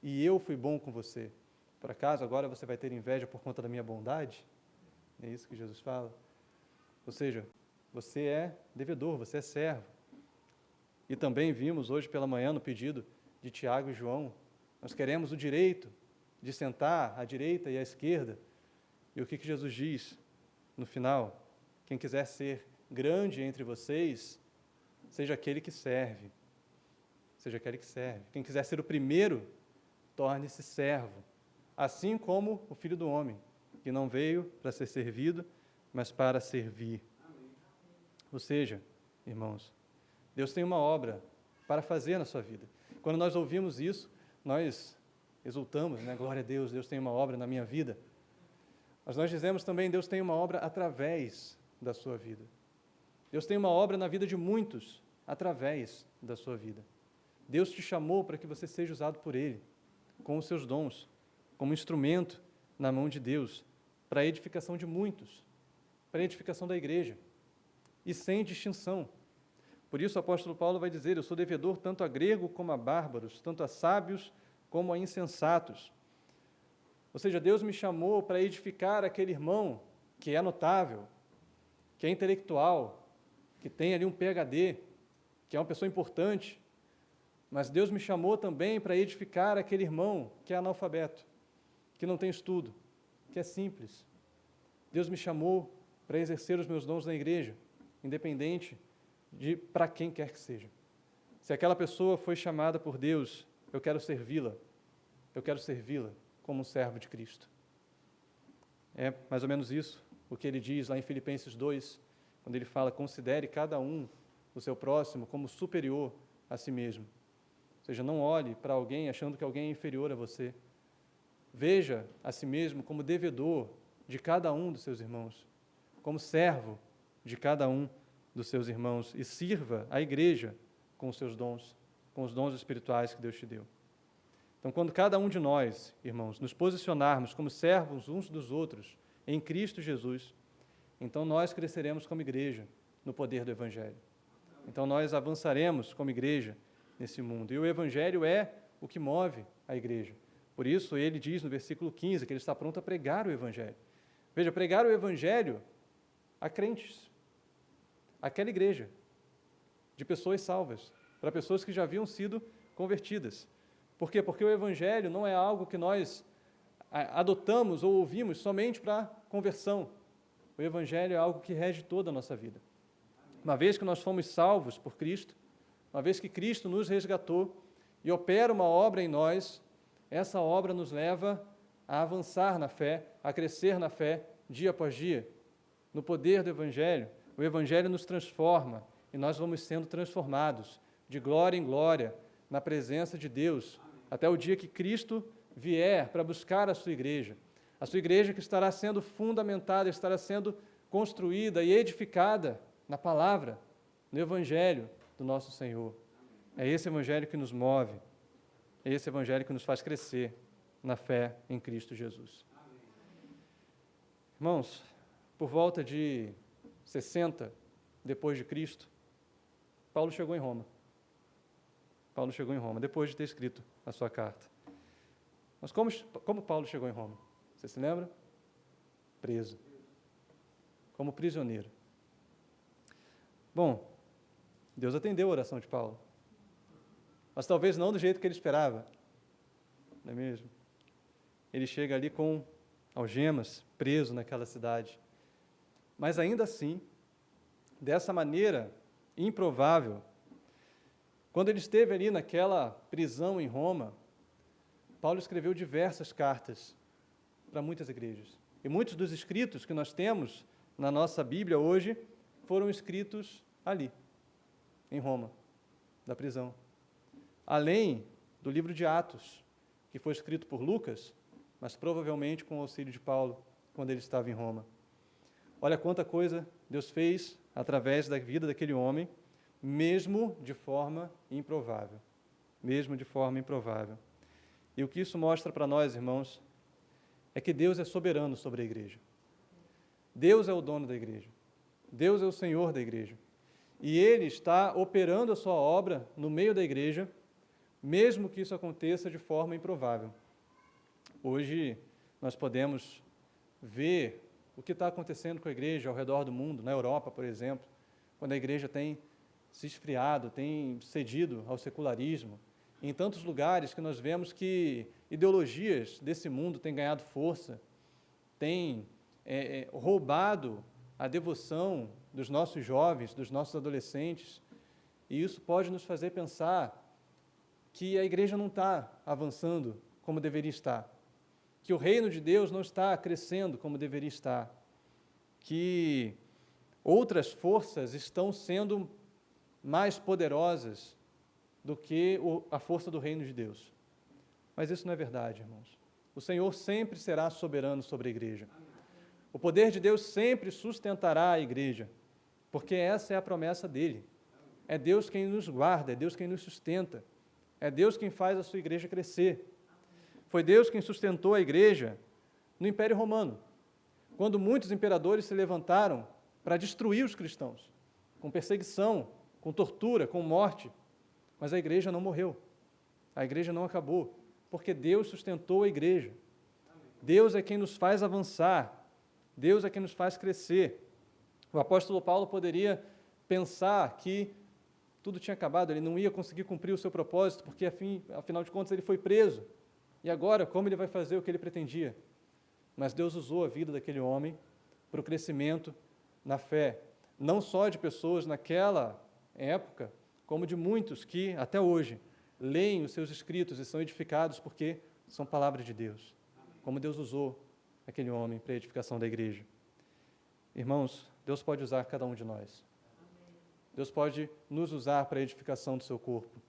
e eu fui bom com você. Por acaso agora você vai ter inveja por conta da minha bondade? É isso que Jesus fala. Ou seja, você é devedor, você é servo. E também vimos hoje pela manhã no pedido de Tiago e João, nós queremos o direito de sentar à direita e à esquerda. E o que Jesus diz no final? Quem quiser ser grande entre vocês, seja aquele que serve. Seja aquele que serve. Quem quiser ser o primeiro, torne-se servo. Assim como o Filho do Homem, que não veio para ser servido, mas para servir. Ou seja, irmãos, Deus tem uma obra para fazer na sua vida. Quando nós ouvimos isso, nós exultamos, né? Glória a Deus, Deus tem uma obra na minha vida. Mas nós dizemos também: Deus tem uma obra através da sua vida. Deus tem uma obra na vida de muitos através da sua vida. Deus te chamou para que você seja usado por Ele, com os seus dons, como instrumento na mão de Deus, para a edificação de muitos, para a edificação da igreja, e sem distinção. Por isso o apóstolo Paulo vai dizer: eu sou devedor tanto a grego como a bárbaros, tanto a sábios como a insensatos. Ou seja, Deus me chamou para edificar aquele irmão que é notável, que é intelectual, que tem ali um PhD, que é uma pessoa importante, mas Deus me chamou também para edificar aquele irmão que é analfabeto, que não tem estudo, que é simples. Deus me chamou para exercer os meus dons na igreja, independente de para quem quer que seja. Se aquela pessoa foi chamada por Deus, eu quero servi-la como um servo de Cristo. É mais ou menos isso o que ele diz lá em Filipenses 2, quando ele fala: considere cada um o seu próximo como superior a si mesmo. Ou seja, não olhe para alguém achando que alguém é inferior a você. Veja a si mesmo como devedor de cada um dos seus irmãos, como servo de cada um dos seus irmãos, e sirva a igreja com os seus dons, com os dons espirituais que Deus te deu. Então, quando cada um de nós, irmãos, nos posicionarmos como servos uns dos outros em Cristo Jesus, então nós cresceremos como igreja no poder do Evangelho. Então nós avançaremos como igreja nesse mundo. E o Evangelho é o que move a igreja. Por isso, ele diz no versículo 15 que ele está pronto a pregar o Evangelho. Veja, pregar o Evangelho a crentes, aquela igreja de pessoas salvas, para pessoas que já haviam sido convertidas. Por quê? Porque o Evangelho não é algo que nós adotamos ou ouvimos somente para conversão. O Evangelho é algo que rege toda a nossa vida. Uma vez que nós fomos salvos por Cristo, uma vez que Cristo nos resgatou e opera uma obra em nós, essa obra nos leva a avançar na fé, a crescer na fé, dia após dia. No poder do Evangelho, o Evangelho nos transforma e nós vamos sendo transformados de glória em glória na presença de Deus, até o dia que Cristo vier para buscar a sua igreja que estará sendo fundamentada, estará sendo construída e edificada na palavra, no Evangelho do nosso Senhor. É esse evangelho que nos move, é esse evangelho que nos faz crescer na fé em Cristo Jesus. Irmãos, por volta de 60 depois de Cristo, Paulo chegou em Roma. Paulo chegou em Roma, depois de ter escrito a sua carta. Mas como Paulo chegou em Roma? Você se lembra? Preso. Como prisioneiro. Bom, Deus atendeu a oração de Paulo. Mas talvez não do jeito que ele esperava. Não é mesmo? Ele chega ali com algemas, preso naquela cidade. Mas ainda assim, dessa maneira improvável, quando ele esteve ali naquela prisão em Roma, Paulo escreveu diversas cartas para muitas igrejas. E muitos dos escritos que nós temos na nossa Bíblia hoje foram escritos ali, em Roma, da prisão. Além do livro de Atos, que foi escrito por Lucas, mas provavelmente com o auxílio de Paulo, quando ele estava em Roma. Olha quanta coisa Deus fez através da vida daquele homem, mesmo de forma improvável. Mesmo de forma improvável. E o que isso mostra para nós, irmãos, é que Deus é soberano sobre a igreja. Deus é o dono da igreja. Deus é o Senhor da igreja. E Ele está operando a sua obra no meio da igreja, mesmo que isso aconteça de forma improvável. Hoje nós podemos ver o que está acontecendo com a igreja ao redor do mundo, na Europa, por exemplo, quando a igreja tem se esfriado, tem cedido ao secularismo, em tantos lugares que nós vemos que ideologias desse mundo têm ganhado força, têm roubado a devoção dos nossos jovens, dos nossos adolescentes, e isso pode nos fazer pensar que a igreja não está avançando como deveria estar, que o reino de Deus não está crescendo como deveria estar, que outras forças estão sendo mais poderosas do que a força do reino de Deus. Mas isso não é verdade, irmãos. O Senhor sempre será soberano sobre a igreja. O poder de Deus sempre sustentará a igreja, porque essa é a promessa dele. É Deus quem nos guarda, é Deus quem nos sustenta, é Deus quem faz a sua igreja crescer. Foi Deus quem sustentou a igreja no Império Romano, quando muitos imperadores se levantaram para destruir os cristãos, com perseguição, com tortura, com morte. Mas a igreja não morreu, a igreja não acabou, porque Deus sustentou a igreja. Deus é quem nos faz avançar, Deus é quem nos faz crescer. O apóstolo Paulo poderia pensar que tudo tinha acabado, ele não ia conseguir cumprir o seu propósito, porque, afinal de contas, ele foi preso. E agora, como ele vai fazer o que ele pretendia? Mas Deus usou a vida daquele homem para o crescimento na fé, não só de pessoas naquela época, como de muitos que, até hoje, leem os seus escritos e são edificados porque são palavras de Deus. Como Deus usou aquele homem para a edificação da igreja. Irmãos, Deus pode usar cada um de nós. Deus pode nos usar para a edificação do seu corpo,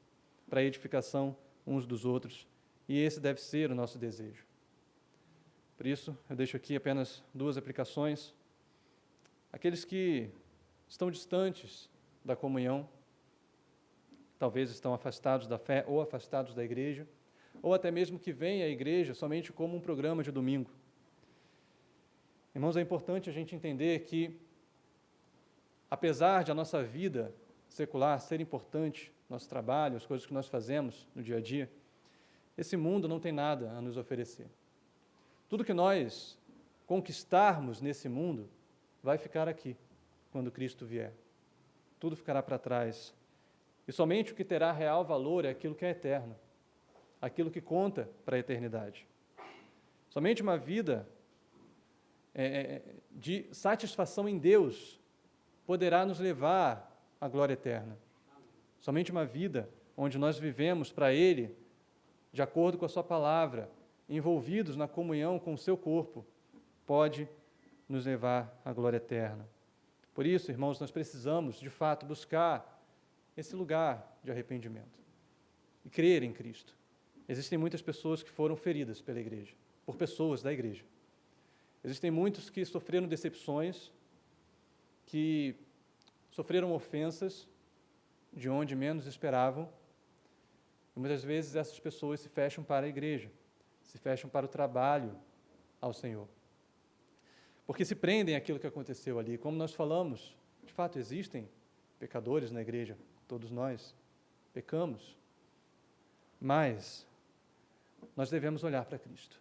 para a edificação uns dos outros, e esse deve ser o nosso desejo. Por isso, eu deixo aqui apenas duas aplicações. Aqueles que estão distantes da comunhão, talvez estão afastados da fé ou afastados da igreja, ou até mesmo que vêm à igreja somente como um programa de domingo. Irmãos, é importante a gente entender que, apesar de a nossa vida secular ser importante, nosso trabalho, as coisas que nós fazemos no dia a dia, esse mundo não tem nada a nos oferecer. Tudo que nós conquistarmos nesse mundo vai ficar aqui, quando Cristo vier. Tudo ficará para trás. E somente o que terá real valor é aquilo que é eterno, aquilo que conta para a eternidade. Somente uma vida de satisfação em Deus poderá nos levar à glória eterna. Somente uma vida onde nós vivemos para Ele, de acordo com a sua palavra, envolvidos na comunhão com o seu corpo, pode nos levar à glória eterna. Por isso, irmãos, nós precisamos, de fato, buscar esse lugar de arrependimento e crer em Cristo. Existem muitas pessoas que foram feridas pela igreja, por pessoas da igreja. Existem muitos que sofreram decepções, que sofreram ofensas de onde menos esperavam, E muitas vezes essas pessoas se fecham para a igreja, se fecham para o trabalho ao Senhor. Porque se prendem àquilo que aconteceu ali. Como nós falamos, de fato existem pecadores na igreja, todos nós pecamos, mas nós devemos olhar para Cristo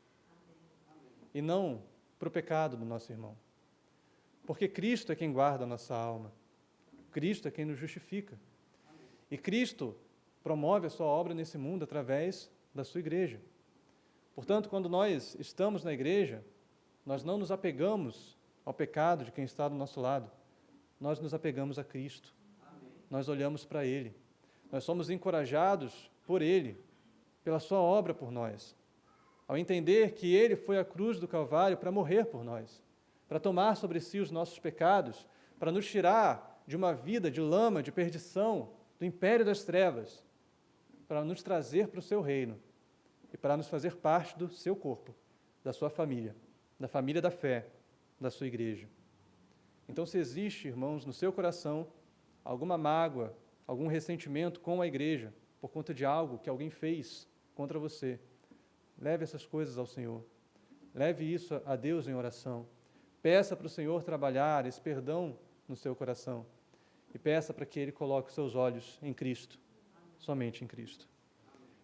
e não para o pecado do nosso irmão, porque Cristo é quem guarda a nossa alma, Cristo é quem nos justifica, e Cristo promove a sua obra nesse mundo através da sua igreja. Portanto, quando nós estamos na igreja, nós não nos apegamos ao pecado de quem está do nosso lado, nós nos apegamos a Cristo, nós olhamos para Ele, nós somos encorajados por Ele, pela sua obra por nós, ao entender que Ele foi à cruz do Calvário para morrer por nós, para tomar sobre si os nossos pecados, para nos tirar de uma vida de lama, de perdição, do império das trevas, para nos trazer para o seu reino e para nos fazer parte do seu corpo, da sua família, da família da fé, da sua igreja. Então, se existe, irmãos, no seu coração, alguma mágoa, algum ressentimento com a igreja, por conta de algo que alguém fez contra você, leve essas coisas ao Senhor. Leve isso a Deus em oração. Peça para o Senhor trabalhar esse perdão no seu coração. E peça para que Ele coloque os seus olhos em Cristo, somente em Cristo.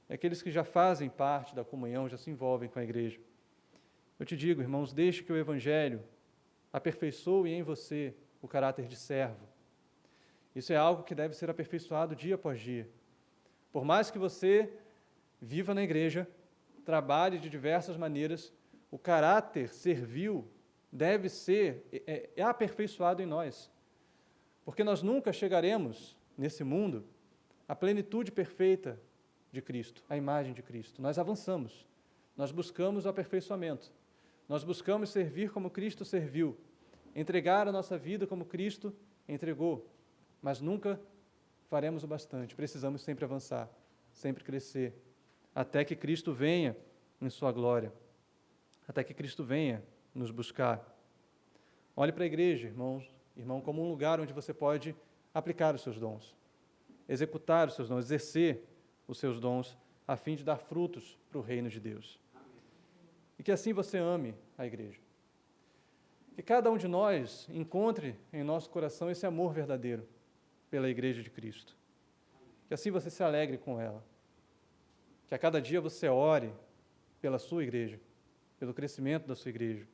E aqueles que já fazem parte da comunhão, já se envolvem com a igreja. Eu te digo, irmãos, deixe que o Evangelho aperfeiçoe em você o caráter de servo. Isso é algo que deve ser aperfeiçoado dia após dia. Por mais que você viva na igreja, trabalhe de diversas maneiras, o caráter servil deve ser aperfeiçoado em nós. Porque nós nunca chegaremos, nesse mundo, à plenitude perfeita de Cristo, à imagem de Cristo. Nós avançamos, nós buscamos o aperfeiçoamento, nós buscamos servir como Cristo serviu, entregar a nossa vida como Cristo entregou, mas nunca faremos o bastante, precisamos sempre avançar, sempre crescer, até que Cristo venha em sua glória, até que Cristo venha nos buscar. Olhe para a igreja, irmão, como um lugar onde você pode aplicar os seus dons, executar os seus dons, exercer os seus dons, a fim de dar frutos para o reino de Deus. E que assim você ame a igreja. Que cada um de nós encontre em nosso coração esse amor verdadeiro pela igreja de Cristo. Que assim você se alegre com ela. Que a cada dia você ore pela sua igreja, pelo crescimento da sua igreja.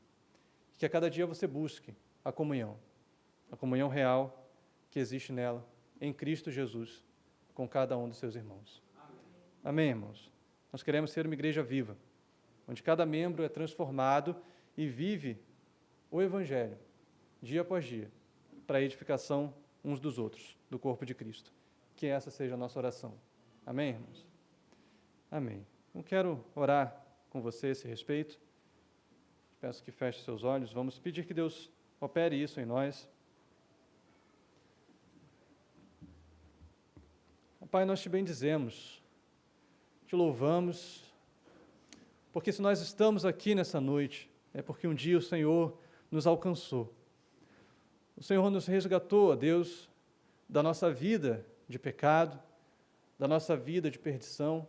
Que a cada dia você busque a comunhão real que existe nela, em Cristo Jesus, com cada um dos seus irmãos. Amém, irmãos? Nós queremos ser uma igreja viva, onde cada membro é transformado e vive o Evangelho, dia após dia, para a edificação uns dos outros, do corpo de Cristo. Que essa seja a nossa oração. Amém, irmãos? Amém. Eu quero orar com você a esse respeito. Peço que feche seus olhos. Vamos pedir que Deus opere isso em nós. Pai, nós te bendizemos, te louvamos, porque se nós estamos aqui nessa noite, é porque um dia o Senhor nos alcançou. O Senhor nos resgatou, ó Deus, da nossa vida de pecado, da nossa vida de perdição,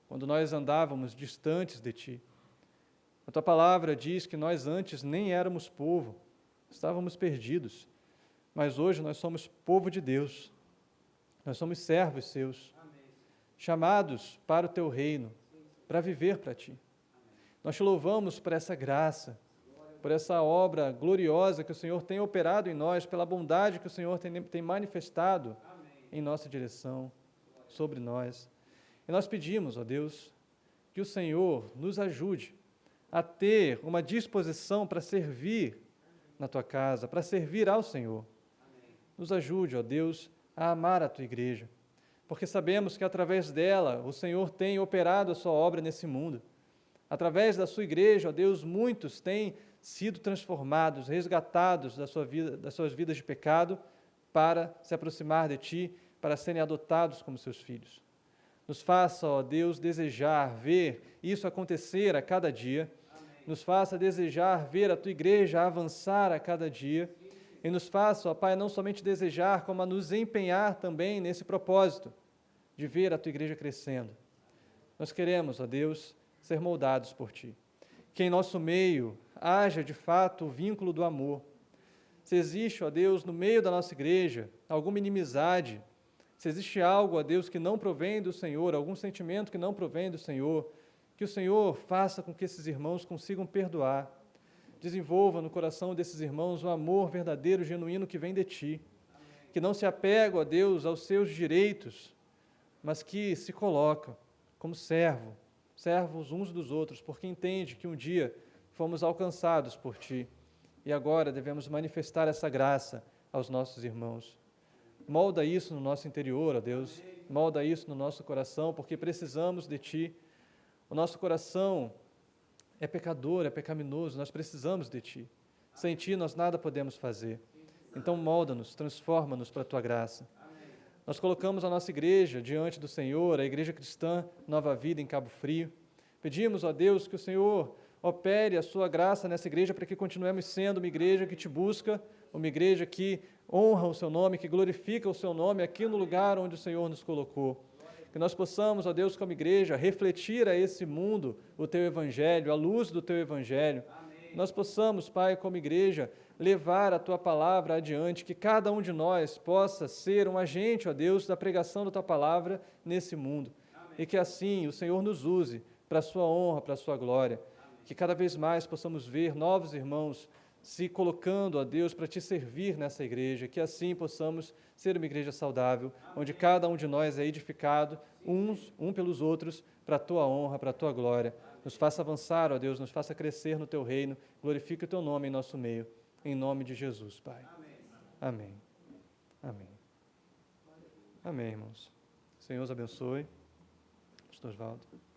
quando nós andávamos distantes de Ti. A Tua palavra diz que nós antes nem éramos povo, estávamos perdidos, mas hoje nós somos povo de Deus, nós somos servos Seus, chamados para o Teu reino, para viver para Ti. Nós Te louvamos por essa graça, por essa obra gloriosa que o Senhor tem operado em nós, pela bondade que o Senhor tem manifestado em nossa direção, sobre nós. E nós pedimos, ó Deus, que o Senhor nos ajude a ter uma disposição para servir na Tua casa, para servir ao Senhor. Nos ajude, ó Deus, a amar a Tua igreja, porque sabemos que através dela o Senhor tem operado a Sua obra nesse mundo. Através da Sua igreja, ó Deus, muitos têm sido transformados, resgatados das suas vidas de pecado, para se aproximar de Ti, para serem adotados como Seus filhos. Nos faça, ó Deus, desejar ver isso acontecer a cada dia. Amém. Nos faça desejar ver a Tua igreja avançar a cada dia. E nos faça, ó Pai, não somente desejar, como a nos empenhar também nesse propósito de ver a Tua igreja crescendo, Nós queremos, ó Deus, ser moldados por Ti. Que em nosso meio haja, de fato, o vínculo do amor. Se existe, ó Deus, no meio da nossa igreja, alguma inimizade, se existe algo, ó Deus, que não provém do Senhor, algum sentimento que não provém do Senhor, que o Senhor faça com que esses irmãos consigam perdoar. Desenvolva no coração desses irmãos o amor verdadeiro, genuíno que vem de Ti. Que não se apegam, ó Deus, aos seus direitos, mas que se colocam como servos uns dos outros, porque entende que um dia fomos alcançados por Ti e agora devemos manifestar essa graça aos nossos irmãos. Molda isso no nosso interior, ó Deus, molda isso no nosso coração, porque precisamos de Ti. O nosso coração é pecador, é pecaminoso, nós precisamos de Ti. Sem Ti nós nada podemos fazer. Então molda-nos, transforma-nos para a Tua graça. Nós colocamos a nossa igreja diante do Senhor, a Igreja Cristã Nova Vida em Cabo Frio. Pedimos, ó Deus, que o Senhor opere a sua graça nessa igreja para que continuemos sendo uma igreja que Te busca, uma igreja que honra o Seu nome, que glorifica o Seu nome aqui no lugar onde o Senhor nos colocou. Que nós possamos, ó Deus, como igreja, refletir a esse mundo o Teu Evangelho, a luz do Teu Evangelho. Nós possamos, Pai, como igreja, levar a Tua palavra adiante, que cada um de nós possa ser um agente, ó Deus, da pregação da Tua palavra nesse mundo. Amém. E que assim o Senhor nos use para a Sua honra, para a Sua glória. Amém. Que cada vez mais possamos ver novos irmãos se colocando, ó Deus, para Te servir nessa igreja, que assim possamos ser uma igreja saudável, amém, onde cada um de nós é edificado, um pelos outros, para a Tua honra, para a Tua glória. Nos faça avançar, ó Deus, nos faça crescer no Teu reino, glorifique o Teu nome em nosso meio. Em nome de Jesus, Pai. Amém. Amém. Amém, irmãos. O Senhor os abençoe. Pastor Osvaldo.